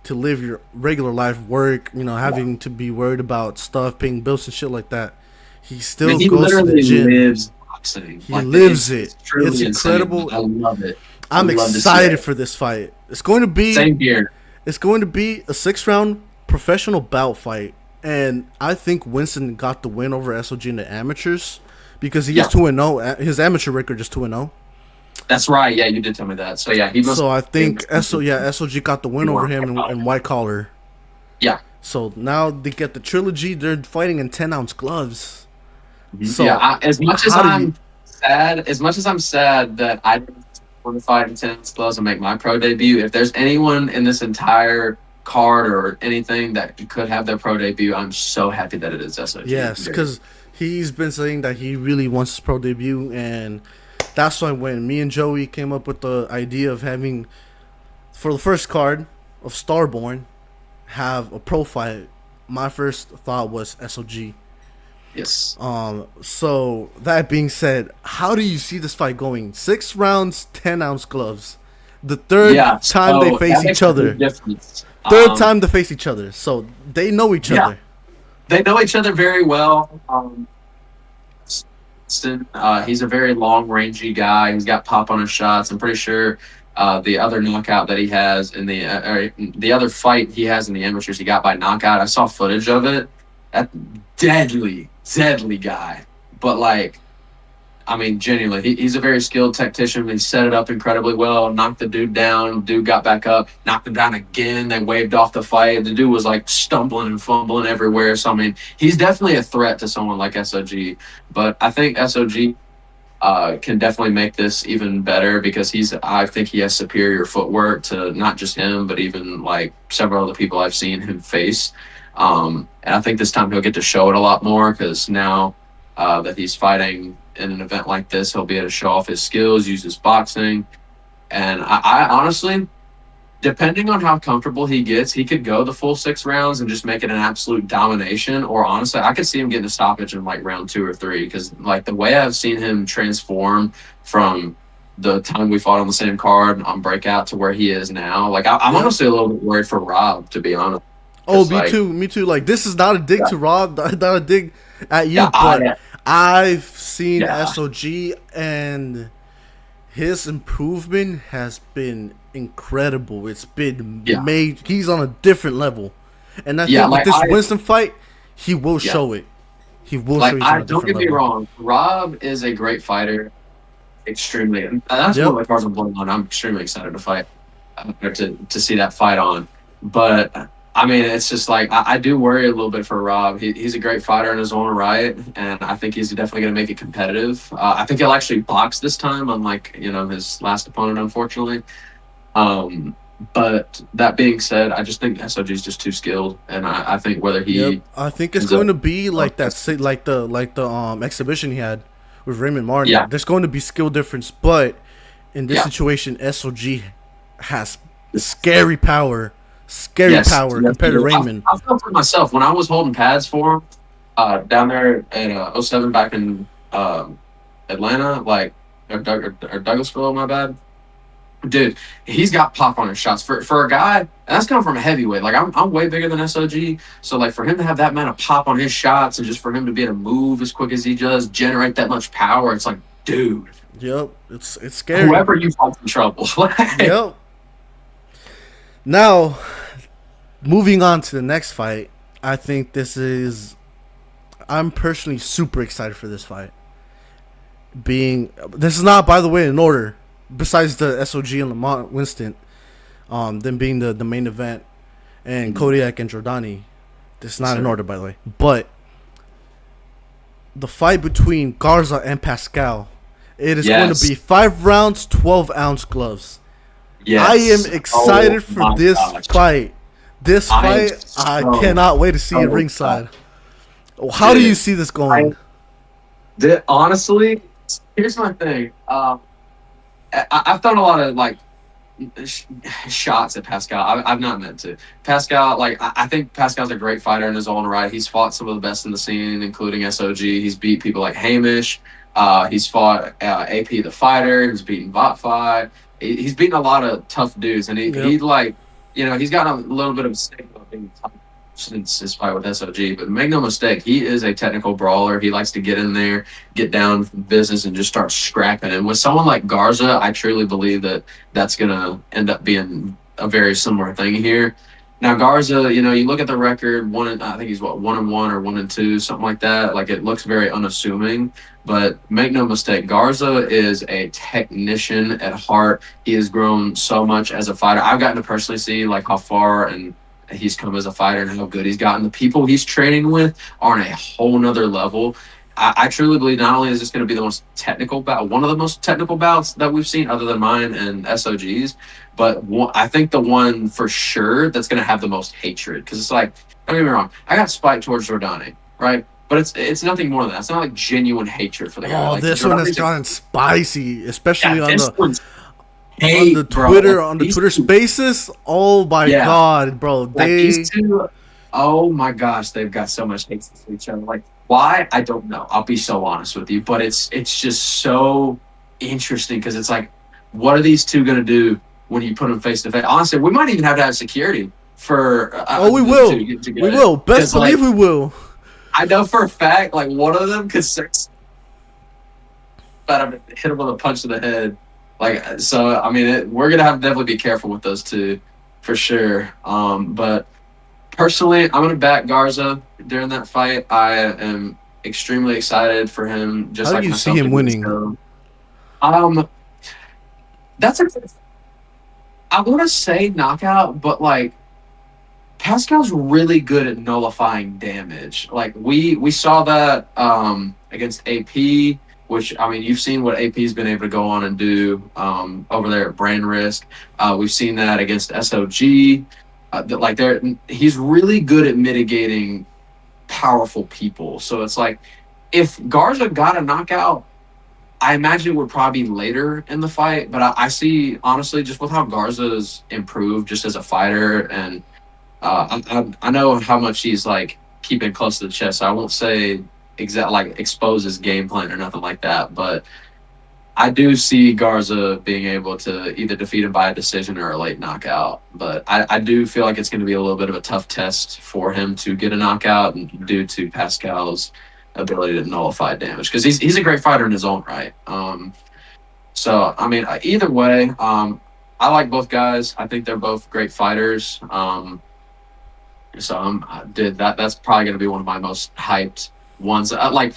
to live your regular life, work, yeah. having to be worried about stuff, paying bills and shit like that. He I mean, still he goes to the literally gym. lives boxing. He Like lives it. it's It's truly insane. incredible. I love it. I I'm love to see excited it. for this fight. Same here. It's going to be a 6 round professional bout fight, and I think Winston got the win over SOG in the amateurs because he is Yeah, 2-0. His amateur record is 2-0. that's right. Yeah, you did tell me that. So yeah, he must So I be think SOG got the win over him in white collar. Yeah. So now they get the trilogy. They're fighting in 10-ounce gloves. Yeah, So as much as how do you? I'm sad that I didn't want to fight in tennis gloves and make my pro debut. If there's anyone in this entire card or anything that could have their pro debut, I'm so happy that it is SOG. Yes, because he's been saying that he really wants his pro debut, and that's why when me and Joey came up with the idea of having for the first card of Starborn have a pro fight, my first thought was SOG. Yes. So that being said, how do you see this fight going? 6 rounds, 10-ounce gloves. The third Yeah. time they So face that each makes a big other. difference. Third time they face each other. So they know each Yeah, other. they know each other very well. He's a very long rangey guy. He's got pop on his shots. I'm pretty sure the other knockout that he has in the other fight he has in the amateurs, he got by knockout. I saw footage of it. That deadly guy. But like, I mean, genuinely, he's a very skilled tactician. He set it up incredibly well, knocked the dude down. Dude got back up, knocked him down again. They waved off the fight. The dude was like stumbling and fumbling everywhere. So, I mean, he's definitely a threat to someone like SOG. But I think SOG can definitely make this even better because I think he has superior footwork to not just him, but even like several other people I've seen him face. And I think this time he'll get to show it a lot more because now that he's fighting in an event like this, he'll be able to show off his skills, use his boxing. And I honestly, depending on how comfortable he gets, he could go the full 6 rounds and just make it an absolute domination. Or honestly, I could see him getting a stoppage in like round 2 or 3 because like the way I've seen him transform from the time we fought on the same card on Breakout to where he is now, like I'm Yep. honestly a little bit worried for Rob to be honest. Oh, Because me like, too. Me too. Like this is not a dig yeah, to Rob, not a dig at you, yeah, but I've seen yeah, SOG and his improvement has been incredible. It's been yeah, made. He's on a different level, and I yeah. think with this Winston fight, he will Yeah, show it. He will show like he's on I a don't different get me level. wrong, Rob is a great fighter, extremely. And that's one of Yep. the cards I'm playing on. I'm extremely excited to fight. To see that fight on. But I mean, it's just like I do worry a little bit for Rob. He's a great fighter in his own right, and I think he's definitely going to make it competitive. I think he'll actually box this time, unlike his last opponent, unfortunately. Um, but that being said, I just think SOG is just too skilled, and I think whether Yep. he I think it's ends up, going to be like that. Like the exhibition he had with Raymond Martin. yeah, There's going to be skill difference, but in this yeah, situation, SOG has scary yes, power yes. compared to Raymond. I felt for myself when I was holding pads for him down there at '07 back in Atlanta, like or Douglasville, my bad. Dude, he's got pop on his shots for a guy, and that's coming from a heavyweight. Like I'm way bigger than SOG, so like for him to have that amount of pop on his shots, and just for him to be able to move as quick as he does, generate that much power, it's like, dude, Yep. It's scary. whoever you fight's in trouble. Like, Yep. Now, moving on to the next fight, I think this is. I'm personally super excited for this fight. This is not, by the way, in order. Besides the SOG and Lamont Winston, them being the main event, and Kodiak and Jordanny. This is not in sir. order, by the way. But the fight between Garza and Pascal, it is going to Yes, be 5 rounds, 12-ounce gloves. I am yes. Oh excited for my this gosh, fight. This I am fight, I cannot wait to see it so ringside. How do you dude. see this I going? honestly, here's my thing. I've done a lot of like shots at Pascal. I've not meant to. Pascal, like I think Pascal's a great fighter in his own right. He's fought some of the best in the scene, including SOG. He's beat people like Hamish. He's fought AP the fighter. He's beaten Botfi. He's beaten a lot of tough dudes, and he Yep. like he's gotten a little bit of a stigma being tough since his fight with SOG. But make no mistake, he is a technical brawler. He likes to get in there, get down to business, and just start scrapping. And with someone like Garza, I truly believe that that's going to end up being a very similar thing here. Now Garza, you look at the record, I think he's 1-1 or 1-2, something like that. Like it looks very unassuming, but make no mistake, Garza is a technician at heart. He has grown so much as a fighter. I've gotten to personally see like how far and he's come as a fighter and how good he's gotten. The people he's training with are on a whole nother level. I truly believe not only is this going to be the most technical bout, one of the most technical bouts that we've seen, other than mine and SOG's, but I think the one for sure that's going to have the most hatred. Because it's like, don't get me wrong, I got spite towards Jordanny, right? But it's nothing more than that. It's not like genuine hatred for the guy. Oh, Like this one has Jordanny's gotten spicy, especially yeah, on this the one's hate, bro. Like, On the Twitter Spaces. Oh my yeah, god, bro, like these they. two, oh my gosh, they've got so much hate for each other. Like why? I don't know. I'll be so honest with you, but it's just so interesting because it's like, what are these two gonna do when you put them face to face? Honestly, we might even have to have security for Oh, we to will. get to We get it will. Best because like believe we will. I know for a fact like one of them could hit him with a punch to the head. Like so, I mean, we're gonna have to definitely be careful with those two for sure. But personally, I'm going to back Garza during that fight. I am extremely excited for him, just How do like you see myself, to him get his winning? go. Um, that's a, I want to say knockout, but like Pascal's really good at nullifying damage. Like we saw that against AP, which I mean you've seen what AP's been able to go on and do over there at Brand Risk. We've seen that against SOG. Like he's really good at mitigating powerful people. So it's like if Garza got a knockout, I imagine it would probably be later in the fight. But I see honestly just with how Garza's improved just as a fighter and I know how much he's like keeping close to the chest. So I won't say like expose his game plan or nothing like that, but I do see Garza being able to either defeat him by a decision or a late knockout. But I do feel like it's going to be a little bit of a tough test for him to get a knockout due to Pascal's ability to nullify damage because he's a great fighter in his own right. So I mean, either way, I like both guys. I think they're both great fighters. So did that. That's probably going to be one of my most hyped ones. Like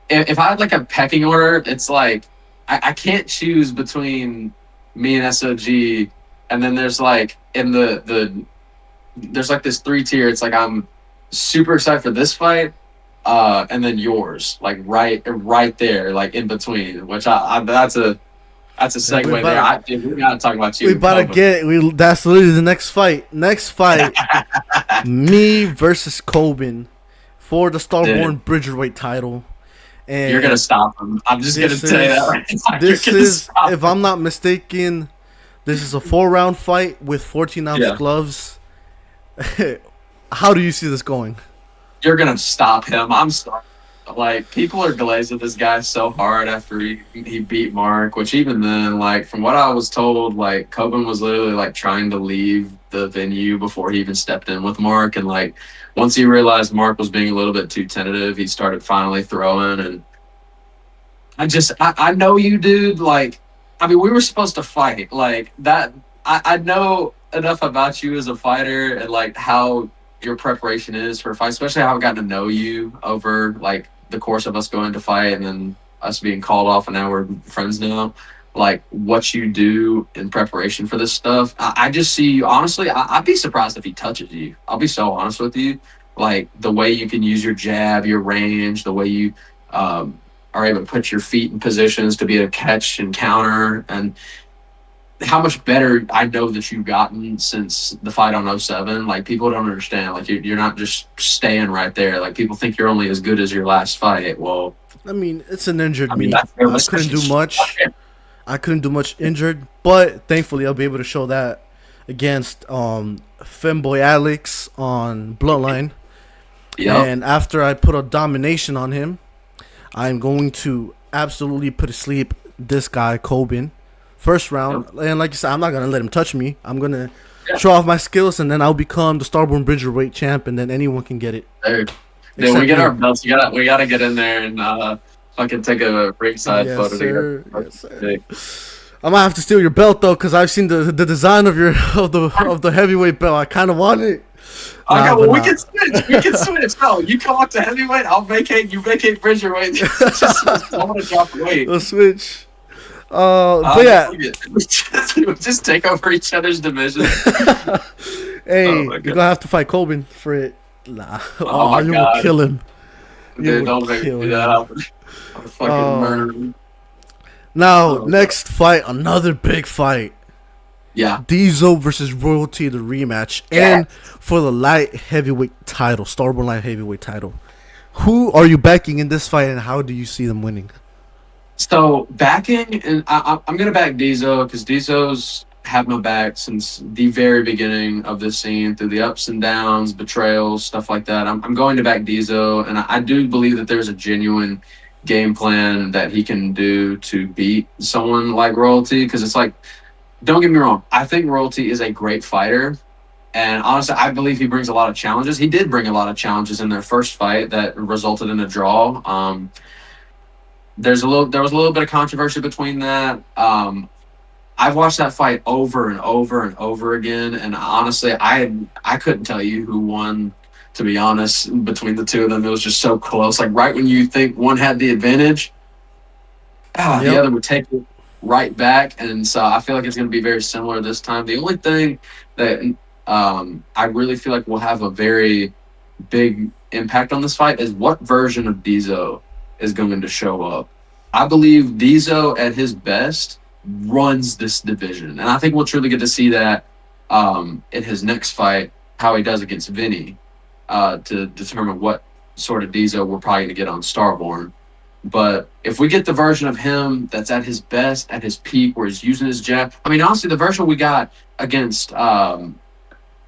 if I had like a pecking order, it's like I can't choose between me and SOG, and then there's like in the there's like this three tier. It's like I'm super excited for this fight, and then yours, like right there, like in between. Which that's a Yeah, segue there. Dude, we gotta talk about you we and about to Kobe. get. We That's literally the next fight. Next fight, me versus Coben for the Dude, Starborn Bridgerweight title. you're gonna And stop him. I'm just gonna this tell you that is right now. You're gonna stop if him. I'm not mistaken, this is a 4 round fight with 14-ounce Yeah. gloves. How do you see this going? You're gonna stop him. I'm sorry. Like people are glazed with this guy so hard after he beat Mark, which even then, like from what I was told, like Coben was literally like trying to leave the venue before he even stepped in with Mark, and like once he realized Mark was being a little bit too tentative, he started finally throwing. And I know you, dude. Like, I mean, we were supposed to fight like that. I know enough about you as a fighter and like how your preparation is for a fight, especially how I've gotten to know you over like the course of us going to fight and then us being called off and now we're friends now. Like what you do in preparation for this stuff. I just see you honestly, I'd be surprised if he touches you. I'll be so honest with you. Like the way you can use your jab, your range, the way you um are able to put your feet in positions to be able to catch and counter, and how much better I know that you've gotten since the fight on '07. Like people don't understand. Like you're not just staying right there. Like people think you're only as good as your last fight. Well, I mean, it's an injured I mean me. that's their I couldn't do misconception. much. I couldn't do much injured, but thankfully I'll be able to show that against Femboy Alex on Bloodline. Yep. And after I put a domination on him, I'm going to absolutely put to sleep this guy, Coben. First round. Yep. And like you said, I'm not going to let him touch me. I'm going to Yeah. show off my skills, and then I'll become the Starborn Bridgerweight champ, and then anyone can get it. There. Then we Except get our you. belts. We gotta get in there and fucking take a ringside Yes, photo sir. together. Yes, sir. I might have to steal your belt though, cause I've seen the design of your of the heavyweight belt. I kind of want it. Okay, Nah, well but we nah. can switch. We can switch. No, you come up to heavyweight. I'll vacate. You vacate Bridgerweight. I want to drop weight. We'll switch. But yeah. We just take over each other's division. Hey, Oh my you're god. gonna have to fight Coben for it. Nah. Oh Oh, my you will god. kill him. You Dude, will don't make me kill do that. him. I'll fucking murder him. Now, Oh god. next fight, another big fight. Yeah. Diesel versus Royalty, the rematch, Yeah. and for the light heavyweight title, Starborn light heavyweight title. Who are you backing in this fight, and how do you see them winning? So backing, and I'm gonna back Diesel because Diesel's had my back since the very beginning of this scene, through the ups and downs, betrayals, stuff like that. I'm going to back Diesel, and I do believe that there's a genuine game plan that he can do to beat someone like Royalty. Because it's like, don't get me wrong, I think Royalty is a great fighter. And honestly, I believe he brings a lot of challenges. He did bring a lot of challenges in their first fight that resulted in a draw. There was a little bit of controversy between that. I've watched that fight over and over and over again, and honestly, I couldn't tell you who won. To be honest, between the two of them, it was just so close. Like right when you think one had the advantage, the Yep. other would take it right back. And so I feel like it's going to be very similar this time. The only thing that I really feel like will have a very big impact on this fight is what version of Diesel is going to show up. I believe Diesel at his best runs this division, and I think we'll truly get to see that in his next fight, how he does against Vinny, to determine what sort of Diesel we're probably going to get on Starborn. But if we get the version of him that's at his best, at his peak, where he's using his jab, I mean, honestly, the version we got against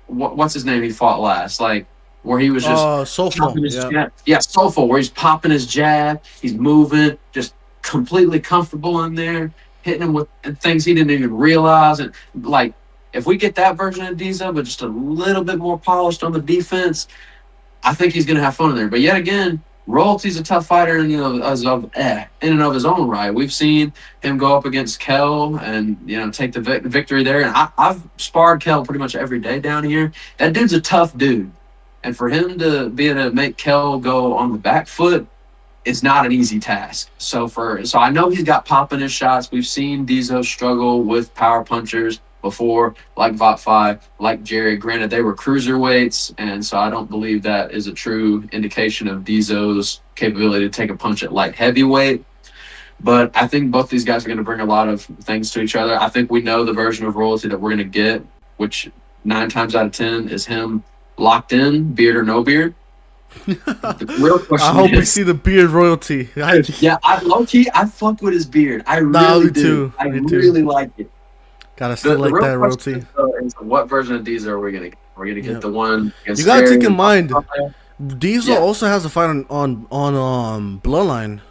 what's his name he fought last, like where he was just Soulful. popping his Yeah. jab. Yeah, soulful, where he's popping his jab, he's moving, just completely comfortable in there, hitting him with things he didn't even realize. And like, if we get that version of Diesel, but just a little bit more polished on the defense, I think he's going to have fun in there. But yet again, Royalty's a tough fighter in, in and of his own right. We've seen him go up against Kel and take the victory there. And I've sparred Kel pretty much every day down here. That dude's a tough dude, and for him to be able to make Kel go on the back foot is not an easy task. So I know he's got pop in his shots. We've seen Diesel struggle with power punchers before, like Votfi, like Jerry. Granted, they were cruiserweights, and so I don't believe that is a true indication of Diesel's capability to take a punch at light heavyweight. But I think both these guys are going to bring a lot of things to each other. I think we know the version of Royalty that we're going to get, which 9 times out of 10 is him locked in, beard or no beard. The real I question hope we is, see the beard Royalty. yeah, low key, I fuck with his beard. I Nah, really me do. too. I Me too. really like it. Gotta still The like real that question Royalty. is what version of Diesel are we gonna get? We're gonna get Yep. the one You against gotta Jerry take in and mind, Votfi? Diesel Yeah. also has a fight on Bloodline.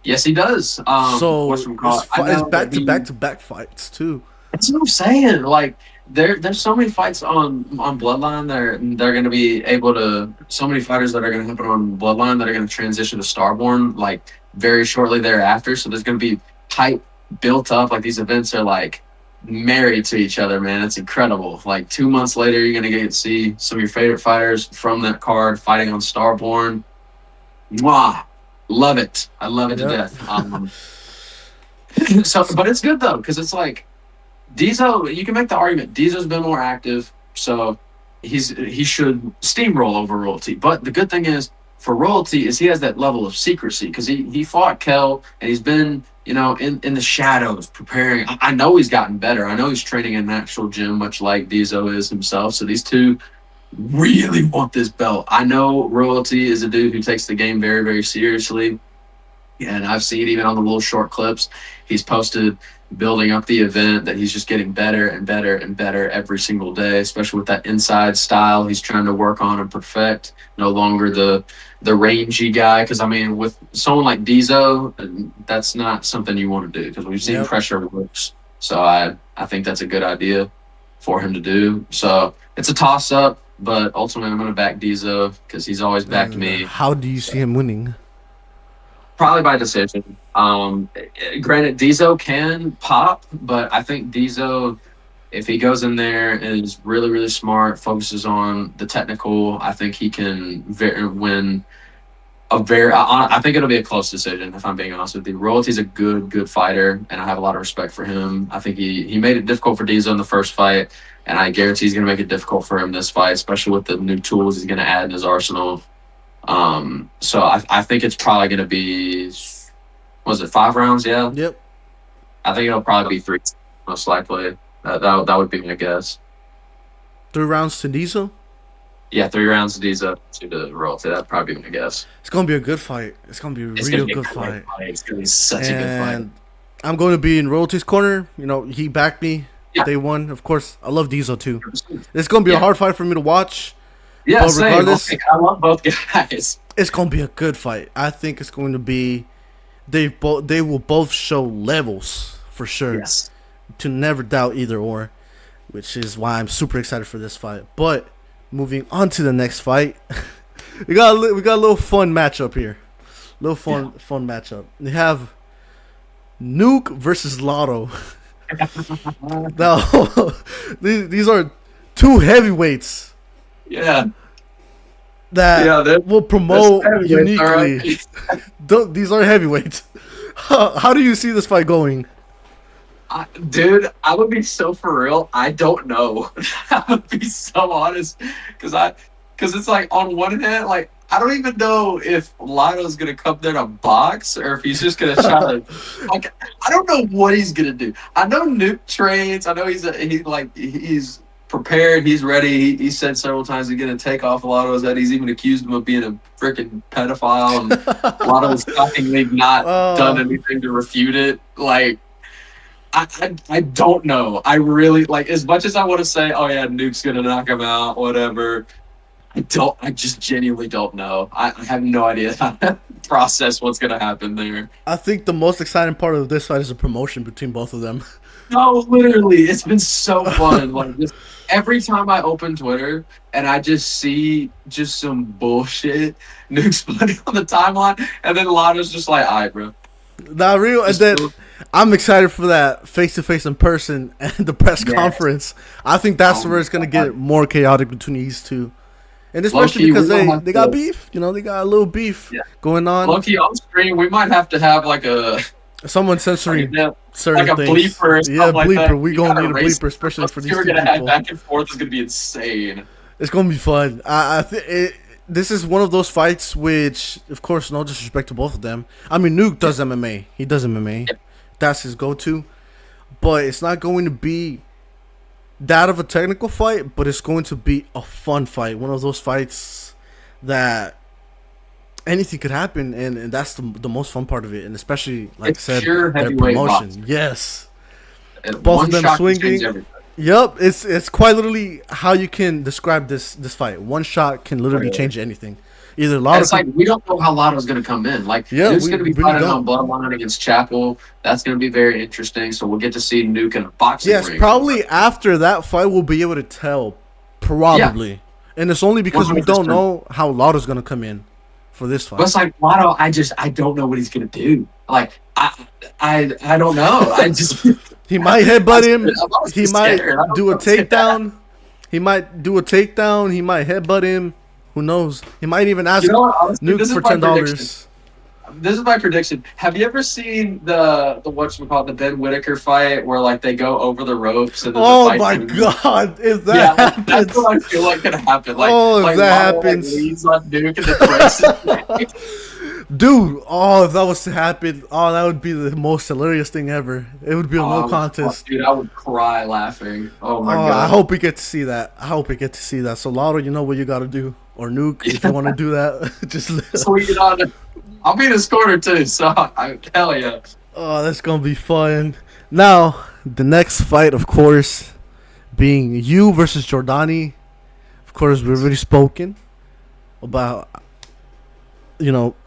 Yes, he does. So What's from called? I it's know back that to he. back to back fights too. That's what I'm saying. Like there's so many fights on Bloodline. They're going to be able to. So many fighters that are going to happen on Bloodline that are going to transition to Starborn like very shortly thereafter. So there's going to be hype built up. Like these events are like married to each other, man. It's incredible. Like 2 months later, you're going to get to see some of your favorite fighters from that card fighting on Starborn. Mwah! Love it. I love it to Yep. death. So, but it's good though because it's like Diesel. You can make the argument Diesel's been more active, so he should steamroll over Royalty. But the good thing is for Royalty is he has that level of secrecy because he fought Kel and he's been in the shadows preparing. I know he's gotten better. I know he's training in an actual gym, much like Diesel is himself. So these two really want this belt. I know Royalty is a dude who takes the game very, very seriously. And I've seen even on the little short clips he's posted building up the event, that he's just getting better and better and better every single day, especially with that inside style he's trying to work on and perfect. No longer the rangy guy, because I mean, with someone like Diesel, that's not something you want to do, because we've seen Yep. pressure works. So I think that's a good idea for him to do. So it's a toss up, but ultimately I'm going to back Diesel because he's always backed And me. how do you see him winning? Probably by decision. Granted, Diesel can pop, but I think Diesel, if he goes in there and is really, really smart, focuses on the technical, I think he can win a very. I think it'll be a close decision. If I'm being honest with you, Royalty's a good fighter, and I have a lot of respect for him. I think he made it difficult for Diesel in the first fight, and I guarantee he's going to make it difficult for him this fight, especially with the new tools he's going to add in his arsenal. So I think it's probably going to be, was it 5 rounds? Yeah. Yep. I think it'll probably be 3, most likely. That would be my guess. 3 rounds to Diesel. Yeah, 3 rounds to Diesel, 2 to Royalty. That'd probably be my guess. It's gonna be a good fight. It's gonna be a real good fight. It's going to be such a good fight. And I'm going to be in Royalty's corner. You know, he backed me Yeah. day one. Of course, I love Diesel too. It's gonna be a Yeah. hard fight for me to watch. Yeah, But same. regardless- I love both guys. It's gonna be a good fight. I think it's going to be. They will both show levels for sure. Yes. To never doubt either or, which is why I'm super excited for this fight. But moving on to the next fight, we got a little fun matchup here. Fun matchup. We have Nuke versus Lotto. Now, these are 2 heavyweights Yeah. that they're- will promote That's heavyweight, all uniquely. right. These are heavyweights. How do you see this fight going? Dude, I would be so for real. I don't know. I would be so honest, because it's like, on one hand, like, I don't even know if Lotto's gonna come there to box or if he's just gonna try to. Like, I don't know what he's gonna do. I know Nuke trains. I know he's prepared. He's ready. He said several times he's gonna take off Lotto's head. He's even accused him of being a freaking pedophile, and Lotto's shockingly not done anything to refute it. Like, I don't know. I really, like, as much as I want to say, oh yeah, Nuke's gonna knock him out, whatever. I just genuinely don't know. I have no idea how to process what's gonna happen there. I think the most exciting part of this fight is the promotion between both of them. No, literally, it's been so fun. Like, just every time I open Twitter and I just see just some bullshit, Nuke's putting on the timeline, and then Lotto's just like, "Alright, bro." Not real, and then I'm excited for that face-to-face in person and the press Yes. conference. I think that's where it's gonna get more chaotic between these two, and especially Low-key, because we might have they got to- beef. You know, they got a little beef going on. Loki on screen, we might have to have like a Someone censoring certain like a things. bleeper or Yeah, something like bleeper. that. We You gonna gotta need a race bleeper, especially for these we're two gonna have people. back and forth is gonna be insane. It's gonna be fun. I think this is one of those fights which, of course, no disrespect to both of them. I mean, Nuke does MMA. He does MMA. That's his go-to. But it's not going to be that of a technical fight, but it's going to be a fun fight. One of those fights that anything could happen, and that's the most fun part of it. And especially, like It's I said, pure their heavyweight promotion. boxing. Yes. And Both one of them shot can swinging. change everything. Yep, it's quite literally how you can describe this fight. One shot can literally Right. change anything. Either And Lotto it's like, we don't know how Lotto's going to come in. Like, Yeah, Nuke's we going to be really fighting don't. on Bloodline against Chapel. That's going to be very interesting. So we'll get to see Nuke in a boxing Yes, ring. probably after that fight we'll be able to tell. Probably. And it's only because we don't 100%. know how Lotto's gonna come in for this But fight. it's like, Lotto, I don't know what he's going to do. Like, I don't know. I just... He might headbutt him. I'm honestly He might scared. I don't do a know what's gonna takedown. He might do a takedown. He might headbutt him. Who knows? He might even ask You know what? Honestly, Nuke this is for my $10. prediction. This is my prediction. Have you ever seen the whatchamacallit, the Ben Whitaker fight where like they go over the ropes and then Oh the fight my ends? god! If that Yeah, happens, that's what I feel like gonna happen. Like, Oh, if like that Lotto, happens. like, leans on Duke and then breaks dude. Oh, if that was to happen, oh, that would be the most hilarious thing ever. It would be a no contest. Dude, I would cry laughing. Oh my Oh, god. I hope we get to see that. I hope we get to see that. So Lotto, you know what you got to do, or Nuke, if you want to do that, just. So we get on. I'll be in his corner too. So hell yeah. Oh, that's gonna be fun. Now, the next fight, of course, being you versus Jordanny. Of course, we've already spoken about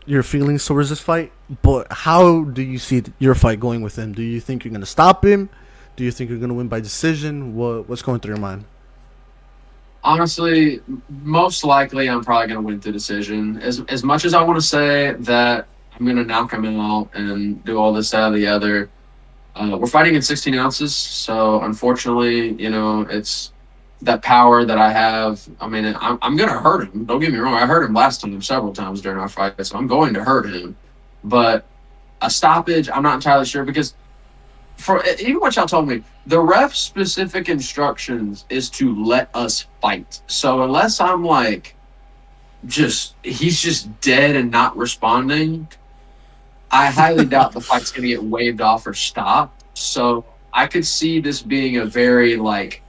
your feelings towards this fight. But how do you see your fight going with him? Do you think you're gonna stop him? Do you think you're gonna win by decision? What's going through your mind? Honestly, most likely I'm probably going to win through decision. As much as I want to say that I'm going to knock him out and do all this, that, and the other, we're fighting in 16 ounces. So unfortunately, it's that power that I have. I mean, I'm going to hurt him. Don't get me wrong. I hurt him last time several times during our fight. So I'm going to hurt him. But a stoppage, I'm not entirely sure because for even what y'all told me, the ref specific instructions is to let us fight. So unless I'm like just he's just dead and not responding, I highly doubt the fight's gonna get waved off or stopped. So I could see this being a very like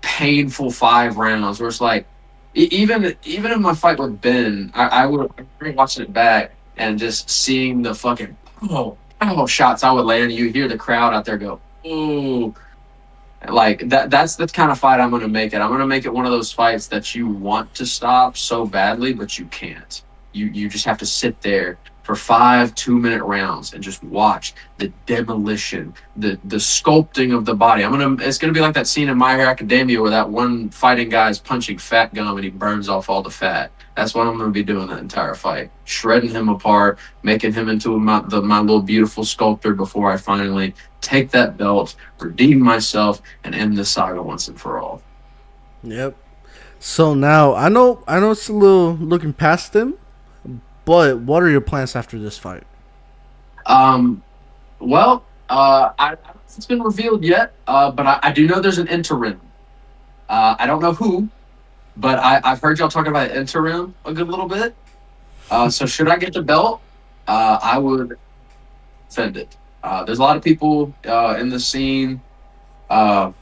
painful 5 rounds where it's like even in my fight with Ben, I would I remember watching it back and just seeing the fucking shots I would land. You hear the crowd out there go, "Ooh," like that's the kind of fight I'm going to make it. I'm going to make it one of those fights that you want to stop so badly but you can't. You just have to sit there for 5 2-minute rounds and just watch the demolition, the sculpting of the body. It's gonna be like that scene in My Hero Academia where that one fighting guy is punching fat gum and he burns off all the fat. That's what I'm gonna be doing that entire fight, shredding him apart, making him into my little beautiful sculptor before I finally take that belt, redeem myself, and end this saga once and for all. Yep. So now I know it's a little looking past him, but what are your plans after this fight? Um, well, I don't know if it's been revealed yet, but I do know there's an interim. I don't know who, but I've heard y'all talking about interim a good little bit. So should I get the belt, I would defend it. There's a lot of people in the scene uh,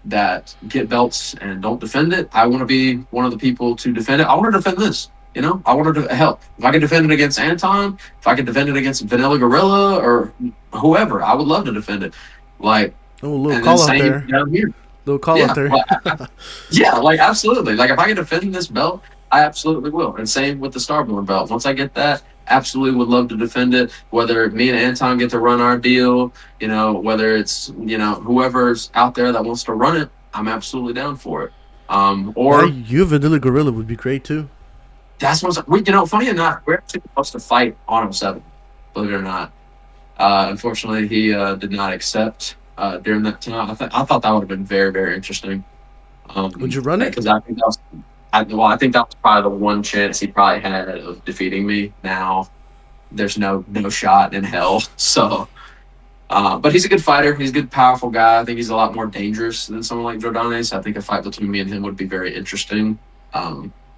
that get belts and don't defend it. I want to be one of the people to defend it. I want to defend this. I want to help. If I can defend it against Anton, if I can defend it against Vanilla Gorilla or whoever, I would love to defend it. Like, Oh, little and then call out same there. down here. Little call out Yeah, there. well, yeah, like absolutely. Like if I can defend this belt, I absolutely will. And same with the Starborn belt. Once I get that, absolutely would love to defend it. Whether me and Anton get to run our deal, whether it's whoever's out there that wants to run it, I'm absolutely down for it. Yeah, Or you Vanilla Gorilla would be great too. that's what's funny enough, we're actually supposed to fight on him 7, believe it or not. Unfortunately, he did not accept during that time. I thought that would have been very, very interesting. Would you run it? Because I think that was, I think that was probably the one chance he probably had of defeating me. Now there's no shot in hell. So, but he's a good fighter. He's a good, powerful guy. I think he's a lot more dangerous than someone like Jordanny. So I think a fight between me and him would be very interesting.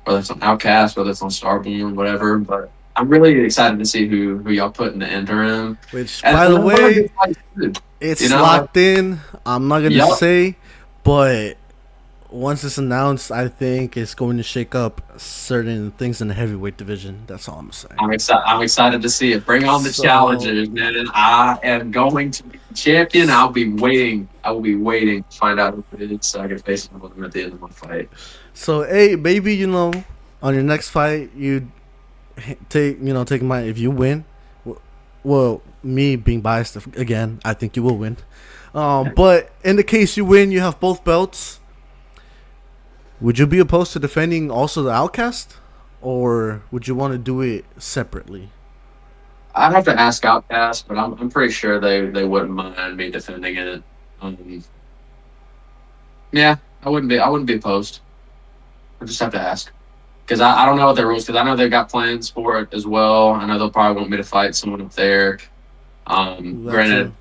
Whether it's on Outcast, whether it's on Starborn, whatever. But I'm really excited to see who y'all put in the interim. Which, And by the what a way, good fight too. it's You know, like, locked in. I'm not gonna yep. say, but once it's announced, I think it's going to shake up certain things in the heavyweight division. That's all I'm saying. I'm excited. I'm excited to see it. Bring on the So, challengers, man. I am going to be the champion. I'll be waiting. I will be waiting to find out who it is so I can face him with him at the end of my fight. hey, maybe on your next fight, you take my if you win. Well, me being biased again, I think you will win. But in the case you win, you have both belts. Would you be opposed to defending also the Outcast, or would you want to do it separately? I'd have to ask Outcast, but I'm pretty sure they wouldn't mind me defending it. Um, yeah, I wouldn't be opposed. I just have to ask because I don't know what their rules because I know they've got plans for it as well. I know they'll probably want me to fight someone up there. That too. Granted,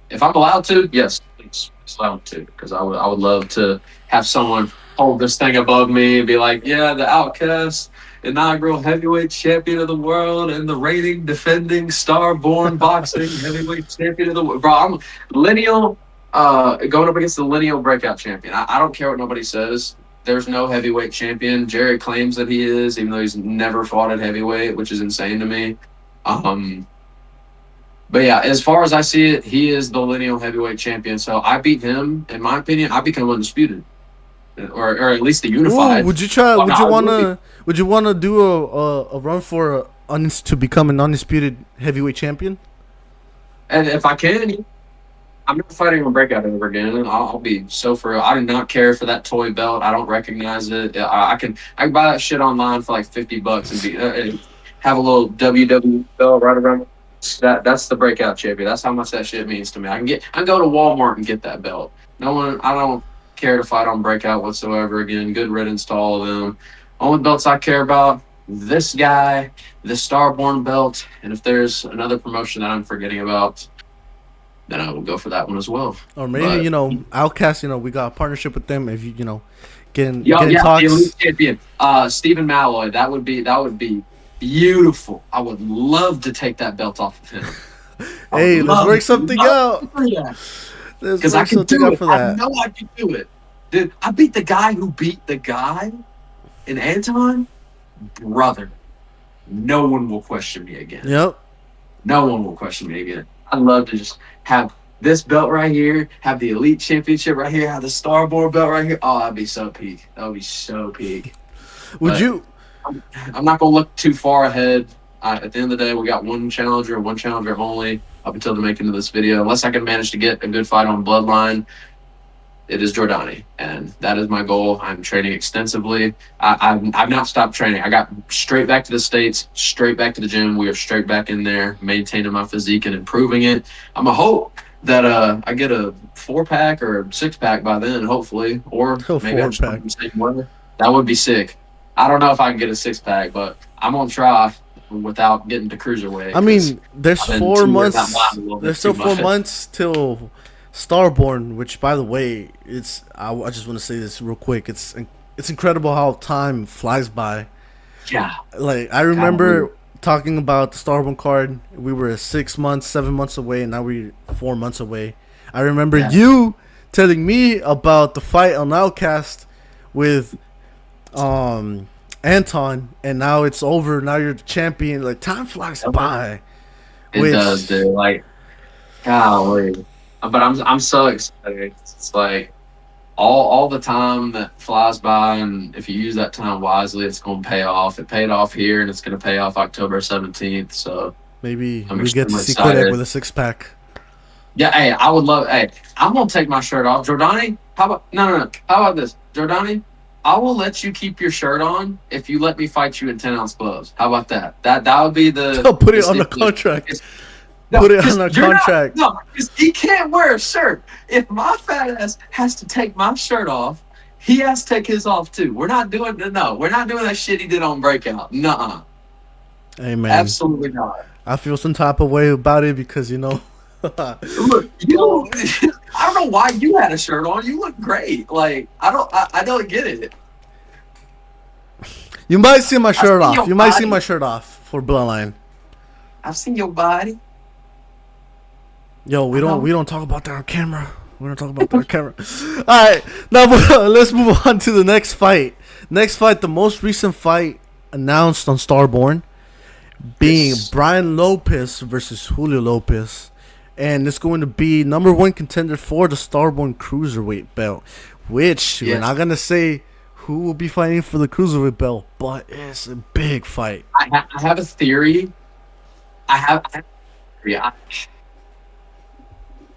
if I'm allowed to, yes, please allow me to, because I would love to have someone hold this thing above me and be like, yeah, the Outcast, inaugural heavyweight champion of the world, and the reigning defending Starborn Boxing heavyweight champion of the world. Bro, I'm lineal, going up against the lineal breakout champion. I don't care what nobody says. There's no heavyweight champion. Jerry claims that he is, even though he's never fought at heavyweight, which is insane to me. Um, But yeah, as far as I see it, he is the lineal heavyweight champion. So I beat him. In my opinion, I become undisputed, or at least the Ooh, unified. would you try? Well, Would no, you I will be. wanna? Would you wanna do a run for to become an undisputed heavyweight champion? And if I can, I'm not fighting on breakout ever again. And I'll be so for real. I do not care for that toy belt. I don't recognize it. I can buy that shit online for like $50 and be and have a little WWE belt right around. That's the breakout champion. That's how much that shit means to me. I can go to Walmart and get that belt. No one. I don't care to fight on breakout whatsoever again. Good riddance to all of them. Only belts I care about. This guy, the Starborn belt, and if there's another promotion that I'm forgetting about, then I will go for that one as well. Or maybe But Outcast. We got a partnership with them. If you get yeah, in yeah, the elite talks. champion, Stephen Malloy. That would be beautiful. I would love to take that belt off of him. I would Hey, let's work something love out. to do that Let's because I work could something do out it. for I that. know I could do it, dude. I beat the guy who beat the guy in Anton, brother. No one will question me again. Yep. No one will question me again. I'd love to just have this belt right here, have the elite championship right here, have the Starborn belt right here. Oh, that'd be so peak. That would be so peak. Would But you? I'm not gonna look too far ahead. At the end of the day, we got one challenger only up until the making of this video. Unless I can manage to get a good fight on Bloodline, it is Jordanny, and that is my goal. I'm training extensively. I've not stopped training. I got straight back to the States, straight back to the gym. We are straight back in there, maintaining my physique and improving it. I'm a hope that I get a 4-pack or a 6-pack by then, hopefully, or A maybe I four just pack. run the same way. That would be sick. I don't know if I can get a 6-pack, but I'm gonna try without getting to cruiserweight I because mean, there's I've been 4 months. teetering that line a little There's bit still too four much. months till Starborn. Which, by the way, it's. I just want to say this real quick. It's incredible how time flies by. Yeah, Like I golly. remember talking about the Starborn card. We were 6 months, 7 months away, and now we're 4 months away. I remember Yeah. you telling me about the fight on Outcast with um Anton, and now it's over. Now you're the champion. Like time flies by, It does, which dude. Like, golly. But I'm so excited. It's like all the time that flies by, and if you use that time wisely, it's going to pay off. It paid off here, and it's going to pay off October 17th. So maybe I'm we get to extremely see Kodiak excited. with a 6 pack. Yeah, hey, I would love. Hey, I'm gonna take my shirt off, Jordanny. How about no? How about this, Jordanny? I will let you keep your shirt on if you let me fight you in 10-ounce gloves. How about that? That would be Put the it on the stipulation. contract. 'Cause no, Put it on because the you're not. contract. No, because he can't wear a shirt. If my fat ass has to take my shirt off, he has to take his off too. We're not doing no. We're not doing that shit he did on Breakout. Nuh-uh. Hey man, Absolutely not. I feel some type of way about it because Look, well, you. I don't know why you had a shirt on. You look great. Like I don't get it. you might see my I've shirt seen off. your You might see body. my shirt off for Bloodline. I've seen your body. Yo, we I don't know. we don't talk about that on camera. We don't talk about that on camera. All right, now let's move on to the next fight. Next fight, the most recent fight announced on Starborn, being Yes. Brian Lopez versus Julio Lopez, and it's going to be number one contender for the Starborn Cruiserweight belt. Which we're Yes. not gonna say who will be fighting for the Cruiserweight belt, but it's a big fight. I have a theory. I have a theory.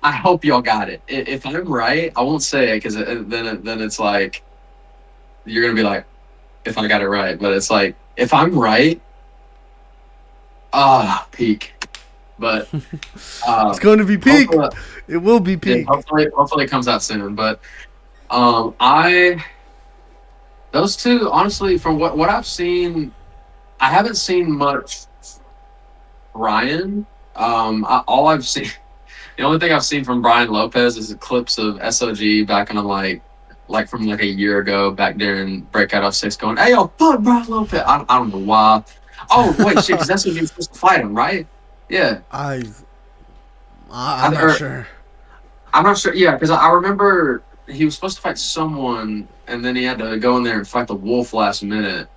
I hope y'all got it. If I'm right, I won't say it because then it's like you're gonna be like, if I got it right. But it's like if I'm right, peak. But It's going to be peak. hopefully, It will be yeah, peak. hopefully it comes out soon. But I those two honestly, from what I've seen, I haven't seen much Ryan. All I've seen, the only thing I've seen from Brian Lopez is clips of SOG back in like from like a year ago, back during Breakout of 6, going, "Hey, yo, fuck Brian Lopez." I don't know why. Oh wait, shit, because SOG was supposed to fight him, right? Yeah, I'm not sure. I'm not sure. Yeah, because I remember he was supposed to fight someone, and then he had to go in there and fight the Wolf last minute.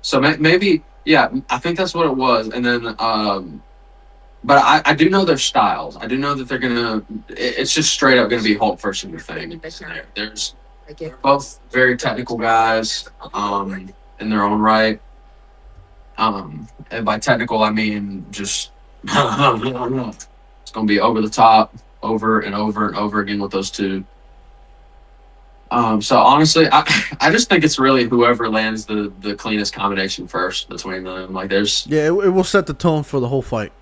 So maybe, yeah, I think that's what it was. And then But I do know their styles. I do know that they're gonna. It's just straight up gonna be Hulk versus the thing. There's both very technical guys, in their own right. And by technical, I mean just it's gonna be over the top, over and over and over again with those two. So honestly, I just think it's really whoever lands the cleanest combination first between them. Like there's Yeah, it will set the tone for the whole fight.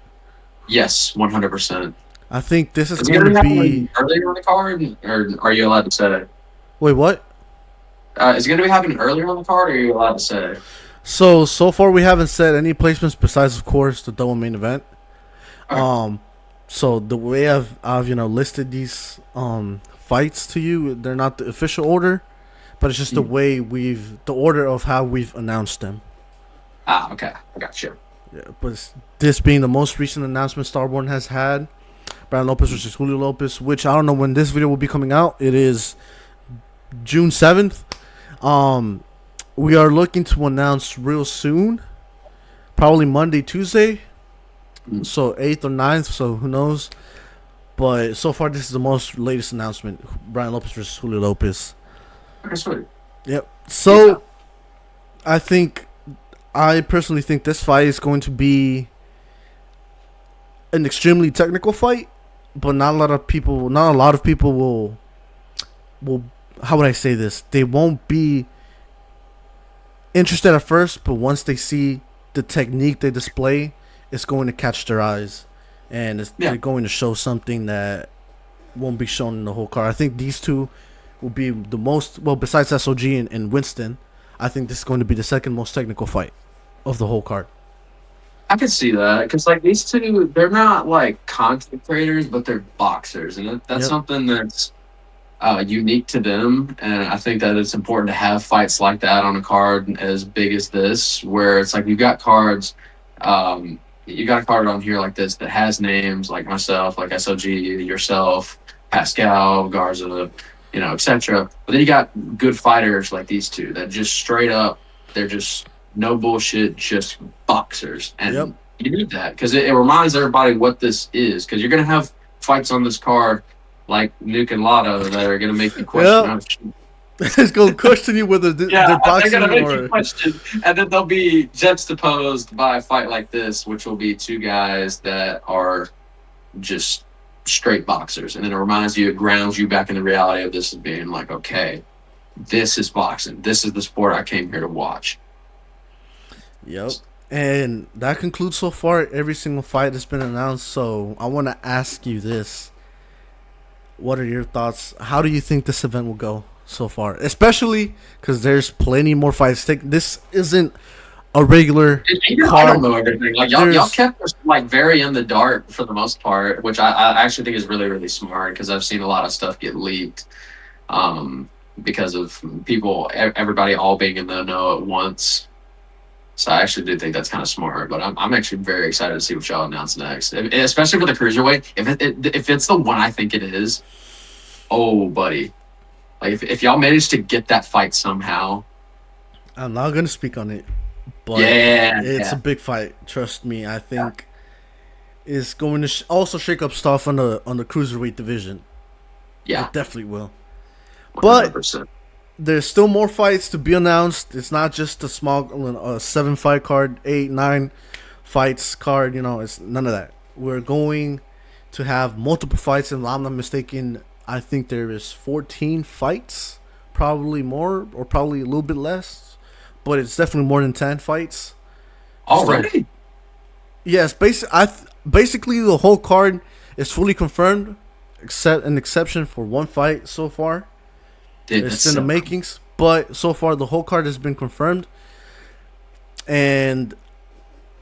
yes, 100%. I think this is Is it going gonna to be happening be. earlier on the card, or are you allowed to say? Wait, what? Is it gonna be happening earlier on the card, or are you allowed to say? So far we haven't set any placements besides, of course, the double main event. Okay. Um, so the way I've listed these fights to you, they're not the official order, but it's just the way the order of how we've announced them. Okay, I got you. Yeah, but this being the most recent announcement Starborn has had, Brian Lopez versus Julio Lopez, which I don't know when this video will be coming out. It is June 7th. We are looking to announce real soon, probably Monday, Tuesday, so 8th or 9th, so who knows. But so far, this is the most latest announcement: Brian Lopez versus Julio Lopez. Okay, sweet. Yep. So, I think, I personally think this fight is going to be an extremely technical fight, but not a lot of people will. How would I say this? They won't be interested at first, but once they see the technique they display, it's going to catch their eyes, and they're going to show something that won't be shown in the whole card. I think these two will be the most, well, besides SOG and Winston. I think this is going to be the second most technical fight of the whole card. I can see that because like these two, they're not like content creators, but they're boxers, and that's Yep. something that's unique to them. And I think that it's important to have fights like that on a card as big as this, where it's like you've got cards. You got a card on here like this that has names like myself, like SOG, yourself, Pascal, Garza, etc. But then you got good fighters like these two that just straight up, they're just no bullshit, just boxers. And Yep. you need that because it reminds everybody what this is. Because you're going to have fights on this card like Nuke and Lotto that are going to make you question. Yep. It's going to question you whether they're boxing they're gonna make or. you question, and then they'll be juxtaposed by a fight like this, which will be two guys that are just straight boxers, and then it grounds you back in the reality of this as being like, okay, this is boxing. This is the sport I came here to watch. Yep. And that concludes so far every single fight that's been announced. So I want to ask you this: what are your thoughts? How do you think this event will go so far? Especially because there's plenty more fights. This isn't a regular I don't know everything. Like y'all kept us like very in the dark for the most part, which I actually think is really, really smart because I've seen a lot of stuff get leaked because of everybody all being in the know at once. So I actually do think that's kind of smart, but I'm actually very excited to see what y'all announce next, especially for the cruiserweight. If it's the one I think it is, oh buddy, like if y'all manage to get that fight somehow, I'm not gonna speak on it, but it's a big fight. Trust me. I think it's going to also shake up stuff on the cruiserweight division. Yeah, it definitely will. 100%. But there's still more fights to be announced. It's not just a small 7-fight card, 8-9 fights card. It's none of that. We're going to have multiple fights, and I'm not mistaken, I think there is 14 fights, probably more or probably a little bit less, but it's definitely more than 10 fights. Already? So, yes, basically the whole card is fully confirmed, except an exception for one fight so far. It's in the makings, but so far the whole card has been confirmed, and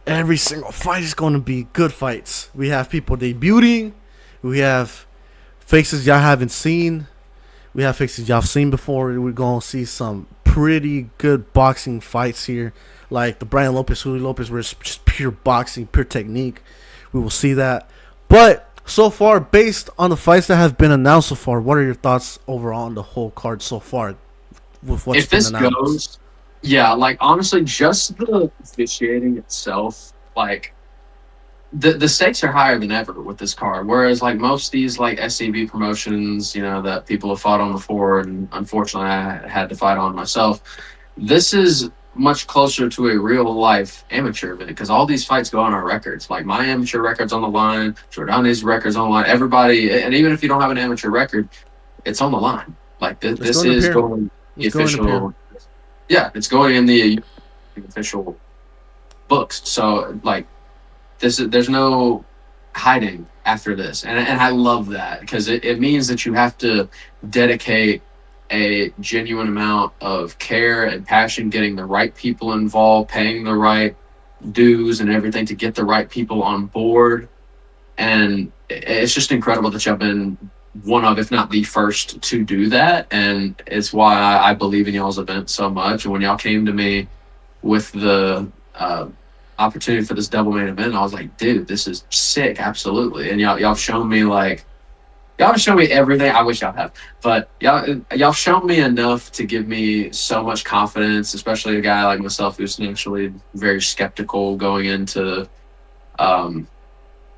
every single fight is going to be good fights. We have people debuting, we have faces y'all haven't seen, we have faces y'all seen before. We're going to see some pretty good boxing fights here, like the Brian Lopez, Julio Lopez, where it's just pure boxing, pure technique. We will see that, but so far, based on the fights that have been announced so far, what are your thoughts overall on the whole card so far with what's been announced? If this goes, yeah, like honestly, just the officiating itself, like the stakes are higher than ever with this card. Whereas like most of these like SCB promotions, that people have fought on before, and unfortunately I had to fight on myself. This is much closer to a real life amateur event because all these fights go on our records. Like my amateur record's on the line, Jordanny's record's on the line. Everybody, and even if you don't have an amateur record, it's on the line. Like It's this going to is appear. going the It's going to appear. official. Yeah, it's going in the official books. So like there's no hiding after this, and I love that because it means that you have to dedicate a genuine amount of care and passion, getting the right people involved, paying the right dues and everything to get the right people on board. And it's just incredible that y'all been one of, if not the first, to do that. And it's why I believe in y'all's event so much. And when y'all came to me with the opportunity for this double main event, I was like, dude, this is sick, absolutely. And y'all have shown me like y'all have shown me everything. I wish y'all have, but y'all shown me enough to give me so much confidence, especially a guy like myself who's naturally very skeptical going into um,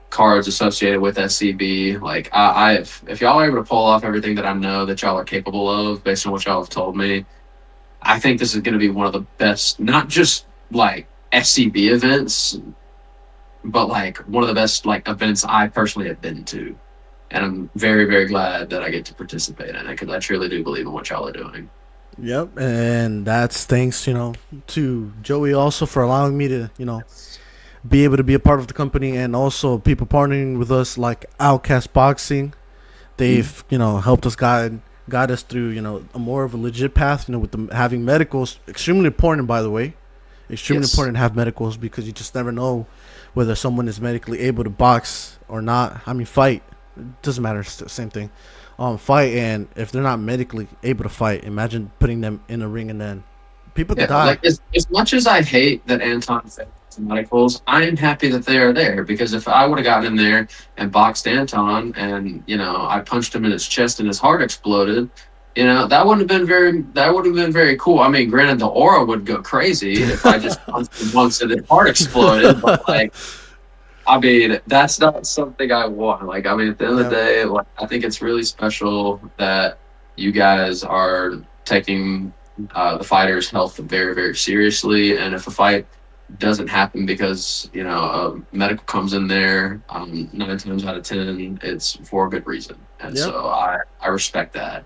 cards associated with SCB. Like if y'all are able to pull off everything that I know that y'all are capable of based on what y'all have told me, I think this is going to be one of the best, not just like SCB events, but like one of the best like events I personally have been to. And I'm very, very glad that I get to participate in it because I truly do believe in what y'all are doing. Yep, and that's thanks, to Joey also for allowing me to, be able to be a part of the company, and also people partnering with us like Outcast Boxing. They've, helped us guide us through, a more of a legit path, with them having medicals. Extremely important, by the way. Extremely Yes. important to have medicals because you just never know whether someone is medically able to box or not. I mean, fight. It doesn't matter. It's the same thing. Fight, and if they're not medically able to fight, imagine putting them in a ring and then people could Yeah, die. like as much as I hate that Anton failed to medicals, I am happy that they are there because if I would have gotten in there and boxed Anton and I punched him in his chest and his heart exploded, that would have been very cool. I mean, granted, the aura would go crazy if I just punched him once and his heart exploded, but like I mean, that's not something I want. Like, I mean, at the end of the Yep. day, like, I think it's really special that you guys are taking the fighter's health very, very seriously. And if a fight doesn't happen because medical comes in there, 9 times out of 10, it's for a good reason. And Yep. so I respect that.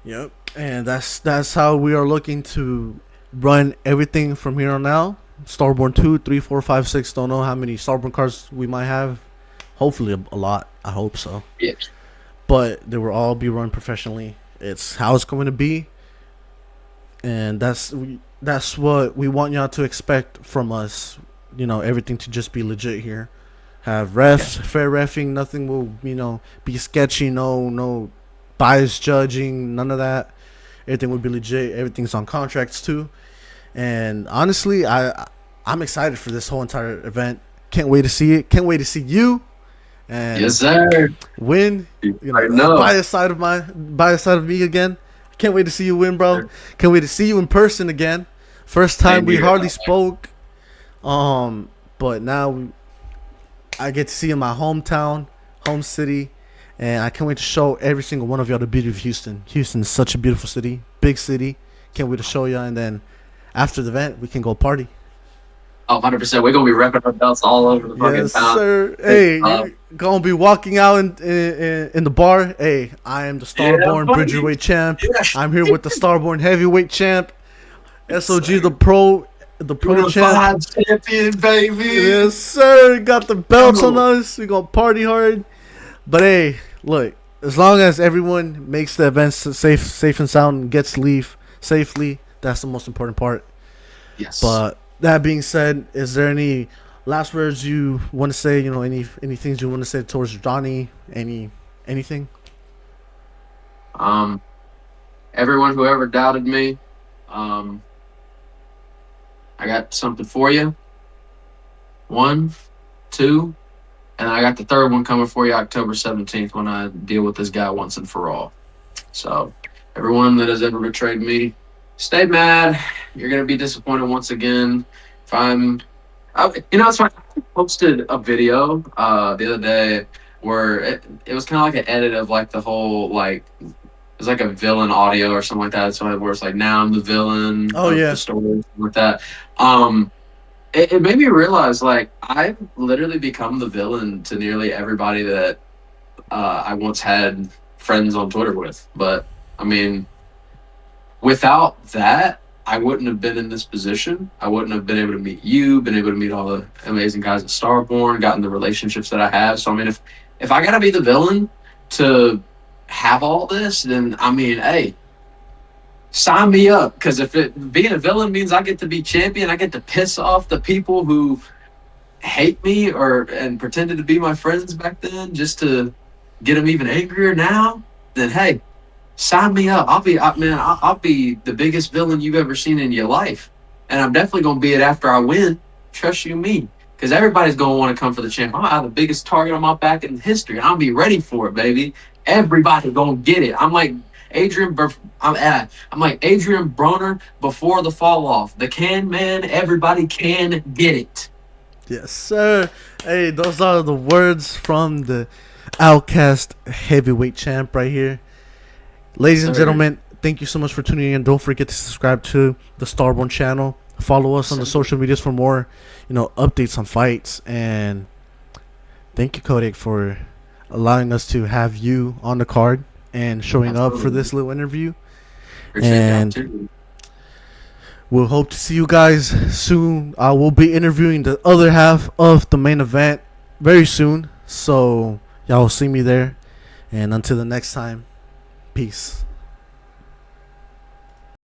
Yep. And that's how we are looking to run everything from here on out. Starborn 2, 3, 4, 5, 6. Don't know how many Starborn cards we might have. Hopefully a lot. I hope so. Yeah. But they will all be run professionally. It's how it's going to be. And that's what we want y'all to expect from us. Everything to just be legit here. Have refs, fair refing. Nothing will, be sketchy. No bias judging. None of that. Everything will be legit. Everything's on contracts too. And honestly, I'm excited for this whole entire event. Can't wait to see it. Can't wait to see you and Yes, sir. win. I know. By the side of me again. Can't wait to see you win, bro. Can't wait to see you in person again. First time we hardly spoke. But now I get to see you in my hometown, home city, and I can't wait to show every single one of y'all the beauty of Houston. Houston is such a beautiful city, big city. Can't wait to show y'all, and then after the event, we can go party. Oh, 100%. We're going to be repping our belts all over the fucking Yes, town. sir. Hey, you're gonna be walking out in the bar. Hey, I am the Starborn buddy. Bridgerweight champ. Yeah. I'm here with the Starborn Heavyweight champ. SOG the pro champ. Unified champion, baby. Yes, sir. Got the belts on us. We gonna party hard. But hey, look. As long as everyone makes the events safe and sound, and gets to leave safely, that's the most important part. Yes. But that being said, is there any last words you want to say? Any things you want to say towards Johnny? Anything? Everyone who ever doubted me, I got something for you. 1, 2, and I got the third one coming for you October 17th when I deal with this guy once and for all. So, everyone that has ever betrayed me, stay mad. You're going to be disappointed once again. If I'm It's funny. I posted a video the other day where it was kind of like an edit of like the whole like it was like a villain audio or something like that. So where it's like now I'm the villain Oh of the yeah. story, something like that. Um, it made me realize like I've literally become the villain to nearly everybody that I once had friends on Twitter with. But I mean, without that, I wouldn't have been in this position. I wouldn't have been able to meet you, been able to meet all the amazing guys at Starborn, gotten the relationships that I have. So I mean, if I gotta be the villain to have all this, then I mean, hey, sign me up. Because if it being a villain means I get to be champion, I get to piss off the people who hate me or and pretended to be my friends back then just to get them even angrier now. Then hey, sign me up. I'll be the biggest villain you've ever seen in your life, and I'm definitely gonna be it after I win. Trust you, me, because everybody's gonna want to come for the champ. I have the biggest target on my back in history. I'll be ready for it, baby. Everybody gonna get it. I'm like Adrian Broner before the fall off. The can man. Everybody can get it. Yes, sir. Hey, those are the words from the Outcast Heavyweight Champ right here. Ladies and Sir, gentlemen, thank you so much for tuning in. Don't forget to subscribe to the Starborn channel. Follow us on the sir. social medias for more, updates on fights. And thank you, Kodiak, for allowing us to have you on the card and showing up for Absolutely. this little interview. Appreciate the And opportunity. we'll hope to see you guys soon. We'll be interviewing the other half of the main event very soon. So y'all will see me there. And until the next time, peace.